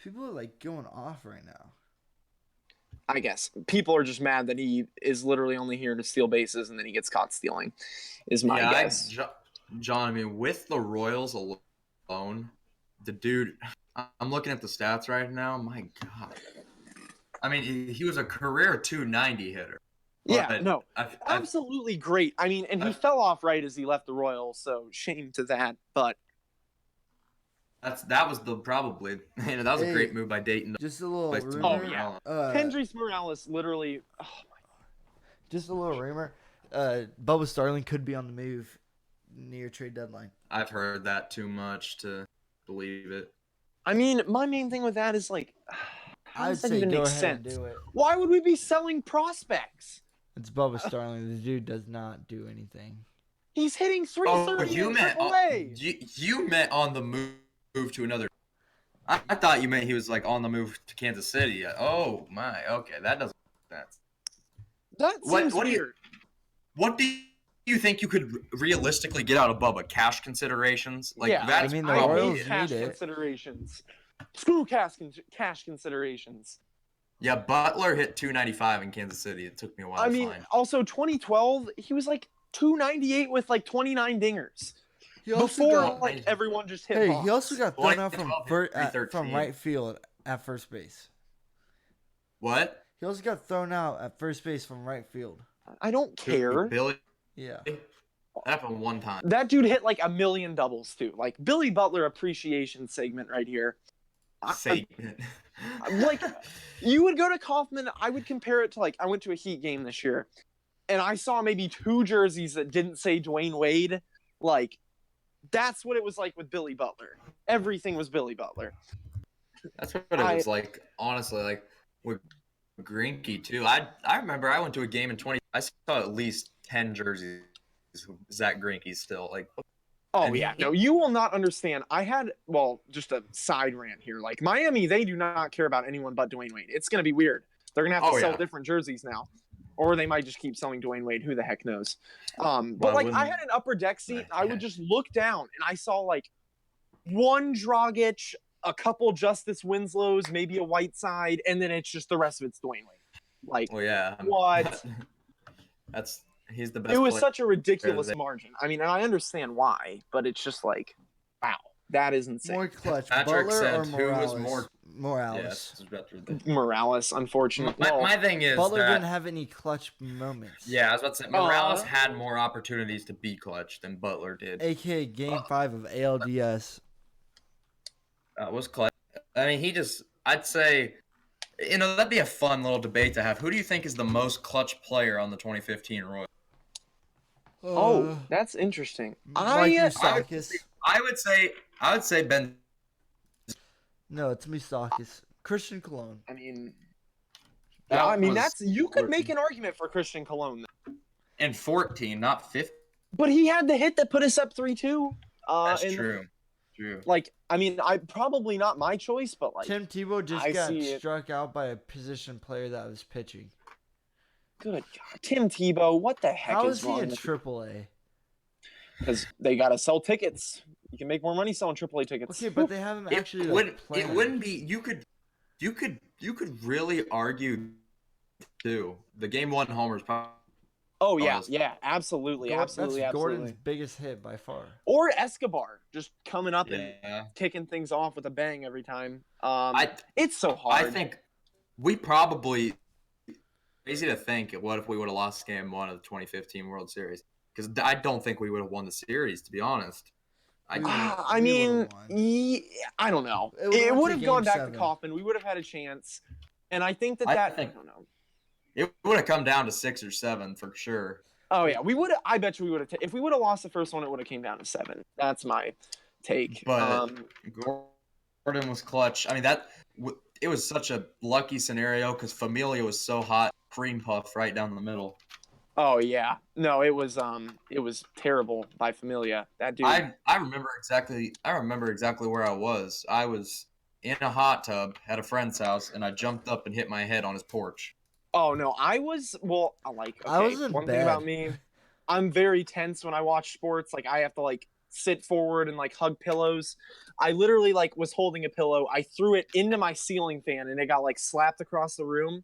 People are like going off right now. I guess people are just mad that he is literally only here to steal bases and then he gets caught stealing, is my guess. John, I mean, with the Royals alone, the dude, I'm looking at the stats right now. My God. I mean, he was a career 290 hitter. Yeah, no, absolutely great. I mean, and he fell off right as he left the Royals, so shame to that. But that was probably that was a great move by Dayton. Just a little rumor. Oh yeah, Kendrys Morales literally. Oh my. Just a little rumor. Bubba Starling could be on the move near trade deadline. I've heard that too much to believe it. I mean, my main thing with that is like, how does that even make sense? Why would we be selling prospects? It's Bubba Starling. The dude does not do anything. He's hitting 330 in AAA. You meant on the move to another. I thought you meant he was like on the move to Kansas City. Oh my, okay, that doesn't make sense. That seems weird. What do you think you could realistically get out of Bubba? Cash considerations? Like, yeah, that's I mean, the Royals need cash considerations. Screw cash considerations. Yeah, Butler hit 295 in Kansas City. It took me a while to find. Also 2012, he was like 298 with like 29 dingers. Before everyone just hit bombs. He also got thrown out from right field at first base. What? He also got thrown out at first base from right field. I don't care. Billy? Yeah. That happened one time. That dude hit like a million doubles too. Like, Billy Butler appreciation segment right here. Like, you would go to Kauffman, I would compare it to like, I went to a Heat game this year and I saw maybe 2 jerseys that didn't say Dwayne Wade. Like, that's what it was like with Billy Butler. Everything was Billy Butler. That's what it was like, honestly, like with Greinke too. I remember I went to a game in I saw at least 10 jerseys. Zach Greinke still like. Oh yeah, no, you will not understand. Just a side rant here. Like, Miami, they do not care about anyone but Dwayne Wade. It's gonna be weird. They're gonna have to sell different jerseys now, or they might just keep selling Dwayne Wade. Who the heck knows? But like, I had an upper deck seat. I would just look down and I saw like one Dragic, a couple Justice Winslows, maybe a Whiteside, and then it's just the rest of it's Dwayne Wade. Like, what? He's the best. It was such a ridiculous margin. I mean, and I understand why, but it's just like, wow, that is insane. More clutch, Patrick Butler said or Morales? Who was more? Morales. Yes, Morales, unfortunately. My thing is Butler didn't have any clutch moments. Yeah, I was about to say Morales had more opportunities to be clutch than Butler did. AKA Game 5 of ALDS. Was clutch. I mean, I'd say, that'd be a fun little debate to have. Who do you think is the most clutch player on the 2015 Royals? That's interesting. I would say Ben. No, it's Moustakis. Christian Colon. I mean, you could make an argument for Christian Colon. In 14, not 15. But he had the hit that put us up 3-2. That's true. Like, I mean, probably not my choice, but like, Tim Tebow just got struck out by a position player that was pitching. Good God, Tim Tebow, what the heck is wrong? How is he in AAA? Because they gotta sell tickets. You can make more money selling AAA tickets. Okay, but they haven't actually. It wouldn't be. You could really argue too. The game 1 homers. Oh yeah, absolutely. That's Gordon's biggest hit by far. Or Escobar, just coming up and kicking things off with a bang every time. It's so hard. I think we probably. Crazy to think, what if we would have lost game 1 of the 2015 World Series? Because I don't think we would have won the series, to be honest. I don't know. It would have gone back to Kauffman. We would have had a chance, and I think I don't know. It would have come down to 6 or 7 for sure. Oh yeah, we would. I bet you we would have. If we would have lost the first one, it would have came down to 7. That's my take. But Gordon was clutch. I mean, it was such a lucky scenario because Familia was so hot, cream puff right down the middle. Oh yeah, no, it was terrible by Familia. That dude. I remember exactly where I was. I was in a hot tub at a friend's house, and I jumped up and hit my head on his porch. Oh no, like I okay. was in One thing about bed. me, I'm very tense when I watch sports. Like I have to like sit forward and like hug pillows. I literally like was holding a pillow. I threw it into my ceiling fan and it got like slapped across the room.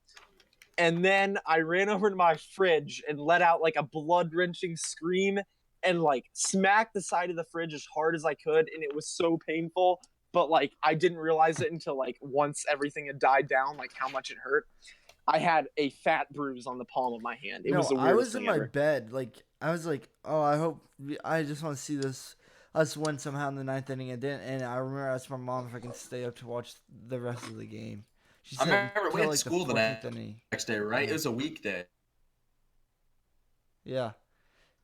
And then I ran over to my fridge and let out like a blood wrenching scream and like smacked the side of the fridge as hard as I could. And it was so painful. But like I didn't realize it until like once everything had died down, like how much it hurt. I had a fat bruise on the palm of my hand. It was No, the I weirdest was in thing my ever. bed. Like I was like, oh, I just want to see us win somehow in the ninth inning. And didn't. And I remember I asked my mom if I can stay up to watch the rest of the game. She I said remember we till had like the school the 14th inning. next day, right? Yeah. It was a weekday. Yeah.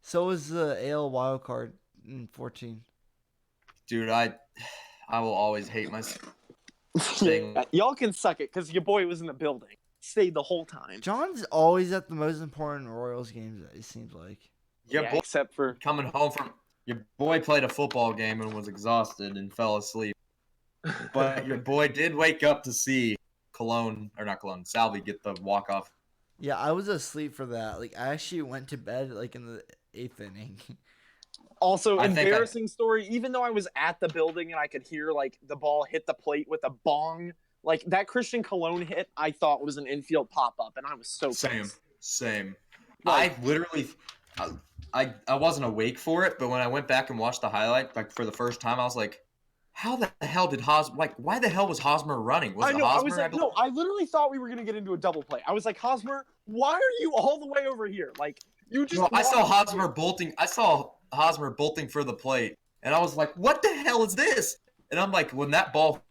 So was the AL wild card in 14. Dude, I will always hate my Yeah, y'all can suck it because your boy was in the building. Stayed the whole time. John's always at the most important Royals games. It seems like. Your Yeah, boy except for coming home from your boy played a football game and was exhausted and fell asleep. But your boy did wake up to see Salvi get the walk off. Yeah, I was asleep for that. Like I actually went to bed like in the 8th inning. also I think embarrassing story. Even though I was at the building and I could hear like the ball hit the plate with a bong, like that Christian Cologne hit, I thought was an infield pop up, and I was so pissed. Same. Like, I literally, I wasn't awake for it, but when I went back and watched the highlight, like for the first time, I was like, how the hell did why the hell was Hosmer running? Was I it know. I was Hosmer? like, no, I literally thought we were gonna get into a double play. I was like, Hosmer, why are you all the way over here? Like, you just. No, I saw walked Hosmer bolting. I saw Hosmer bolting for the plate, and I was like, "What the hell is this?" And I'm like, when that ball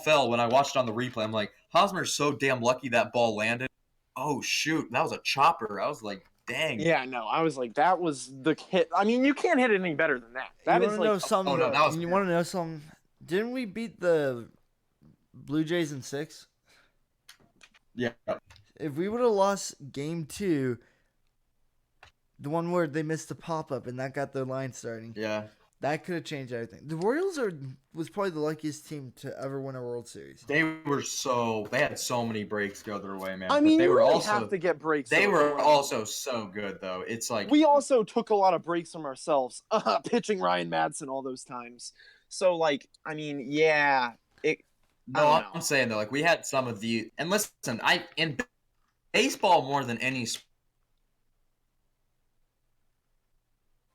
fell, when I watched it on the replay, I'm like, Hosmer's so damn lucky that ball landed. Oh shoot, that was a chopper. I was like, dang. Yeah, no, I was like, that was the hit. I mean, you can't hit it any better than that. That You is want to like, know something? Oh no, that was You want to know something? Didn't we beat the Blue Jays in 6? yeah. If we would have lost game 2, the one where they missed the pop up and that got their line starting, Yeah. that could have changed everything. The Royals was probably the luckiest team to ever win a World Series. They had so many breaks go their way, man. I mean, but they you were really also have to get breaks. they though, were to win. also so good though. It's like We also took a lot of breaks from ourselves, pitching Ryan Madsen all those times. So, like, I mean, yeah, I no, don't know. I'm saying though, like we had some of the and listen, in baseball more than any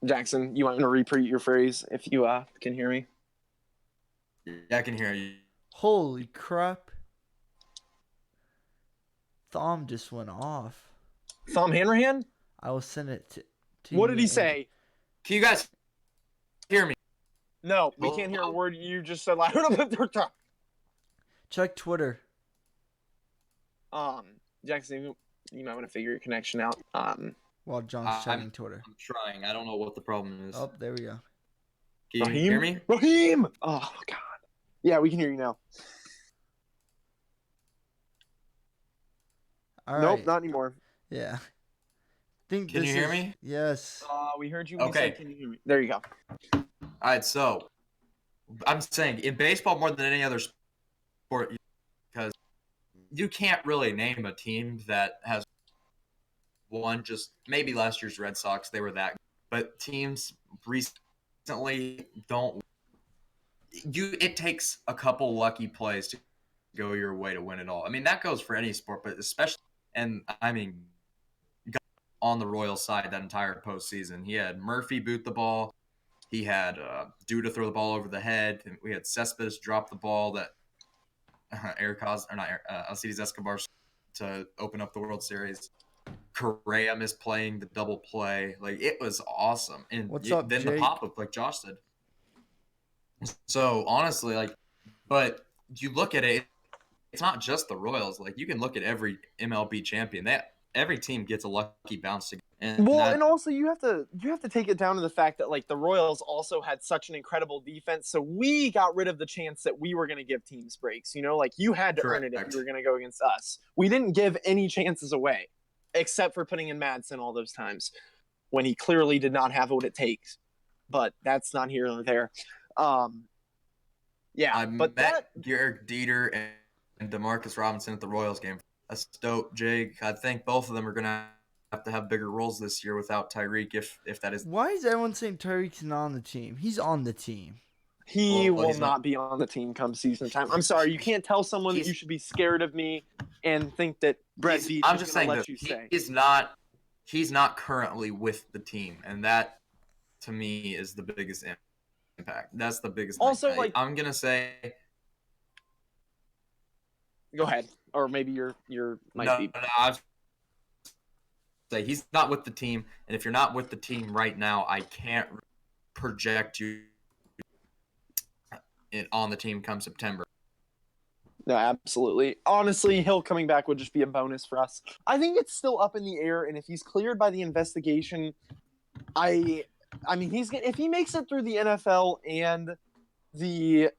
Jackson, you want me to repeat your phrase if you can hear me? Yeah, I can hear you. Holy crap. Thom just went off. Thom Hanrahan? I will send it to What you did he and- say? Can you guys hear me? No, we can't hear a word you just said. Check Twitter. Jackson, you might want to figure your connection out. While John's checking Twitter. I'm trying. I don't know what the problem is. Oh, there we go. Can you hear me? Raheem! Oh, God. Yeah, we can hear you now. All Nope, right. not anymore. Yeah. Think Can you this hear is- me? Yes. We heard you when Okay. you said, can you hear me? There you go. All right, so I'm saying in baseball more than any other sport, because you can't really name a team that has won. Just maybe last year's Red Sox, they were that, but teams recently don't. It takes a couple lucky plays to go your way to win it all. I mean that goes for any sport, but especially, and I mean, on the Royal side that entire postseason, he had Murphy boot the ball. He had Duda throw the ball over the head. And we had Cespedes drop the ball that Alcides Escobar to open up the World Series. Correa misplaying the double play. Like, it was awesome. And What's up, then Jake? the pop-up, like Josh said. So, honestly, like, but you look at it, it's not just the Royals. Like, you can look at every MLB champion. Every team gets a lucky bounce to And also you have to take it down to the fact that like the Royals also had such an incredible defense, so we got rid of the chance that we were going to give teams breaks. You know, like you had to earn it if you were going to go against us. We didn't give any chances away. except for putting in Madsen all those times when he clearly did not have what it takes. But that's not here nor there. Yeah, I but met Garrett Dieter and Demarcus Robinson at the Royals game. That's dope, Jake. I think both of them are gonna have to have bigger roles this year without Tyreek, if that is. Why is everyone saying Tyreek's not on the team? He's on the team. he Well, will he's not be on the team come season time. I'm sorry, you can't tell someone that He's- you should be scared of me and think that Brett Veach I'm is just going saying to that let you say. he's not currently with the team, and that to me is the biggest impact. That's the biggest Also, thing. like- I'm gonna say Go ahead, or maybe you're might no, be. I'd say he's not with the team, and if you're not with the team right now, I can't project you on the team come September. No, absolutely. Honestly, Hill coming back would just be a bonus for us. I think it's still up in the air, and if he's cleared by the investigation, I mean, if he makes it through the NFL and the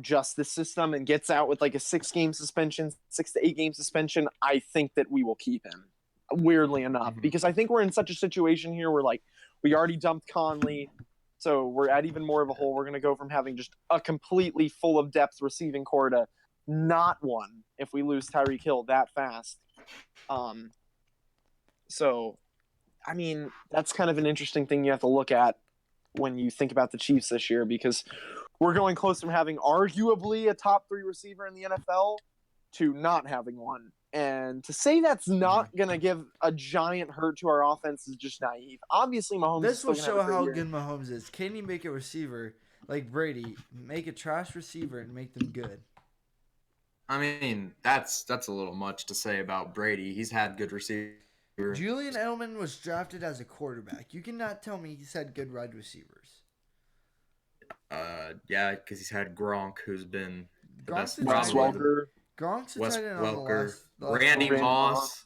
justice system and gets out with like a 6-game suspension, 6 to 8 game suspension, I think that we will keep him. Weirdly enough, because I think we're in such a situation here where like we already dumped Conley, so we're at even more of a hole. We're going to go from having just a completely full of depth receiving core to not one if we lose Tyreek Hill that fast. So, I mean, that's kind of an interesting thing you have to look at when you think about the Chiefs this year, because we're going close from having arguably a top 3 receiver in the NFL to not having one. And to say that's not going to give a giant hurt to our offense is just naive. Obviously, Mahomes This is will still show gonna have a how great year. good Mahomes is. Can he make a receiver like Brady, make a trash receiver and make them good? I mean, that's a little much to say about Brady. He's had good receivers. Julian Edelman was drafted as a quarterback. You cannot tell me he's had good wide receivers. Yeah, because he's had Gronk, who's been the Gronk's best. a Wes tight end. Welker. Gronk's a Wes tight end on the Welker, last Randy Randy Moss. Moss.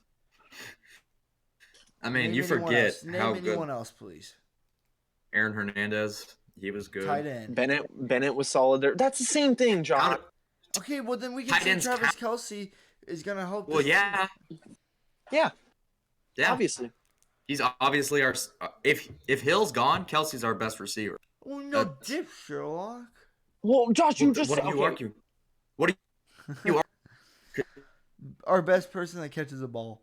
I mean, Name you anyone forget else. Name how good anyone else, please. Aaron Hernandez. He was good. Tight end. Bennett was solid there. That's the same thing, John. Okay, well then we can Tight say ends Travis count. Kelce is gonna help. Well, this yeah, team. Yeah, yeah. obviously. He's obviously our. If Hill's gone, Kelsey's our best receiver. Oh no, That's- dip Sherlock. Well, Josh, you just what do you okay. argue? What do you argue? Our best person that catches a ball.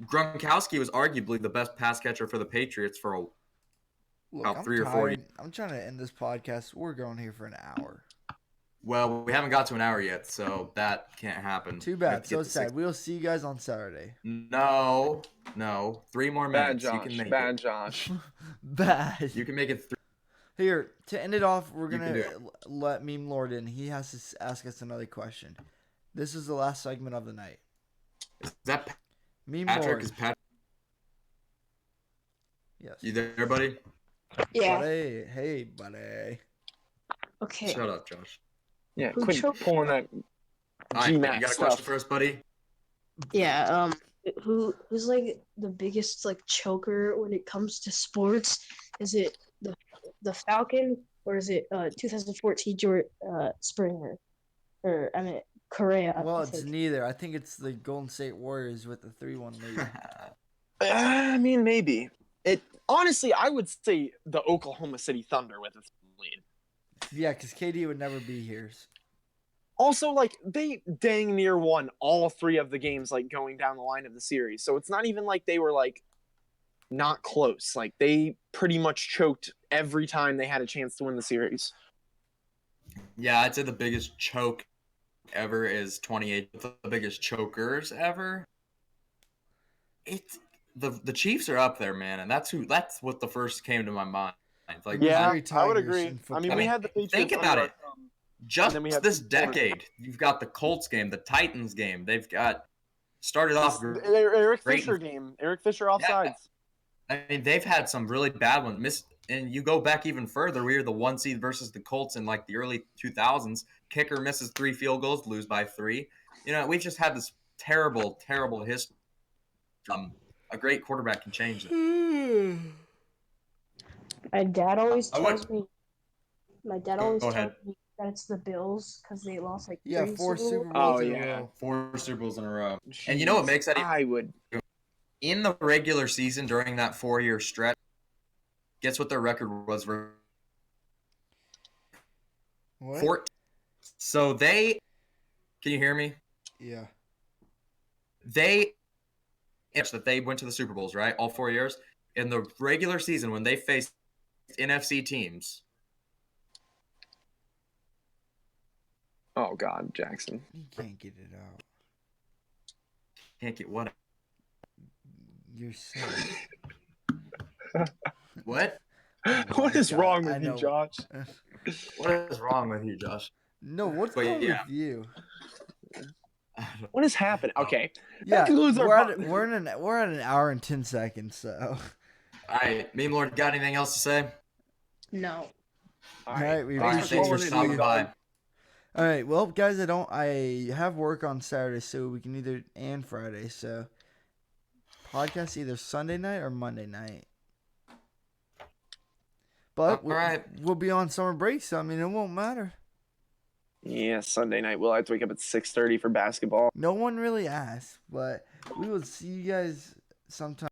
Gronkowski was arguably the best pass catcher for the Patriots for a. Look, About I'm 3 or 4 tired. I'm trying to end this podcast. We're going here for an hour. Well, we haven't got to an hour yet, so that can't happen. Too We have bad. to So get to sad. We'll see you guys on Saturday. No, 3 more Bad minutes. You Josh. can make Bad it. Josh. Bad. You can make it. Here, to end it off, we're You going can to let Meme Lord in. He has to ask us another question. This is the last segment of the night. Is that Meme Patrick? Lord. Is Patrick? Yes. You there, buddy? Yeah. Buddy. Hey, buddy. Okay. Shut up, Josh. Yeah, Who quit choked? pulling that All right, you GMAT got a stuff. question for us, buddy? Yeah. Who's like the biggest like choker when it comes to sports? Is it the Falcon or is it 2014 Springer? Or I mean Correa. Well, I it's think. neither. I think it's the Golden State Warriors with the 3-1 lead. I mean, maybe. It honestly, I would say the Oklahoma City Thunder with a lead. Yeah, because KD would never be here. Also, like they dang near won all 3 of the games, like going down the line of the series. So it's not even like they were like not close. Like they pretty much choked every time they had a chance to win the series. Yeah, I'd say the biggest choke ever is 28. The biggest chokers ever. It's the Chiefs are up there, man, and that's what the first came to my mind. Like, Yeah, Missouri I would Tigers agree. in I mean, football. we had the Patriots. Think about under it. our thumb. just then we have this the Florida. decade, you've got the Colts game, the Titans game. They've got started off. Eric great. Fisher game. Eric Fisher offsides. I mean, they've had some really bad ones. And you go back even further, we were the 1 seed versus the Colts in like the early 2000s. Kicker misses 3 field goals, lose by 3. You know, we've just had this terrible, terrible history. A great quarterback can change it. My dad always I would- tells me. My dad always Go tells ahead. me that it's the Bills because they lost like Yeah, 3 4 Super Super Bowls. Bowls Oh, in a yeah. row. 4 Super Bowls in a row. And you know what Jeez, makes that I would. in the regular season during that 4-year stretch? Guess what their record was? What? 14. So they, can you hear me? Yeah. That they went to the Super Bowls, right? All 4 years. In the regular season, when they faced NFC teams, Oh God, Jackson. You can't get it out. can't get what? You're sick. What? Oh What my is God, wrong I with you, know. Josh? What is wrong with you, Josh? No, what's But wrong yeah. with you? What is happening? Oh. Okay, Yeah, that concludes our. we're at an hour and 10 seconds. So, All right, Meme Lord, got anything else to say? No. All all right, we All right, Thanks for appreciate thanks for you, calling in, stopping Steve. dog. by. All right, well, guys, I have work on Saturday, so we can either and Friday. So, podcast either Sunday night or Monday night. But All right. we'll be on summer break, so I mean, it won't matter. Yeah, Sunday night. We'll have to wake up at 6:30 for basketball. No one really asked, but we will see you guys sometime.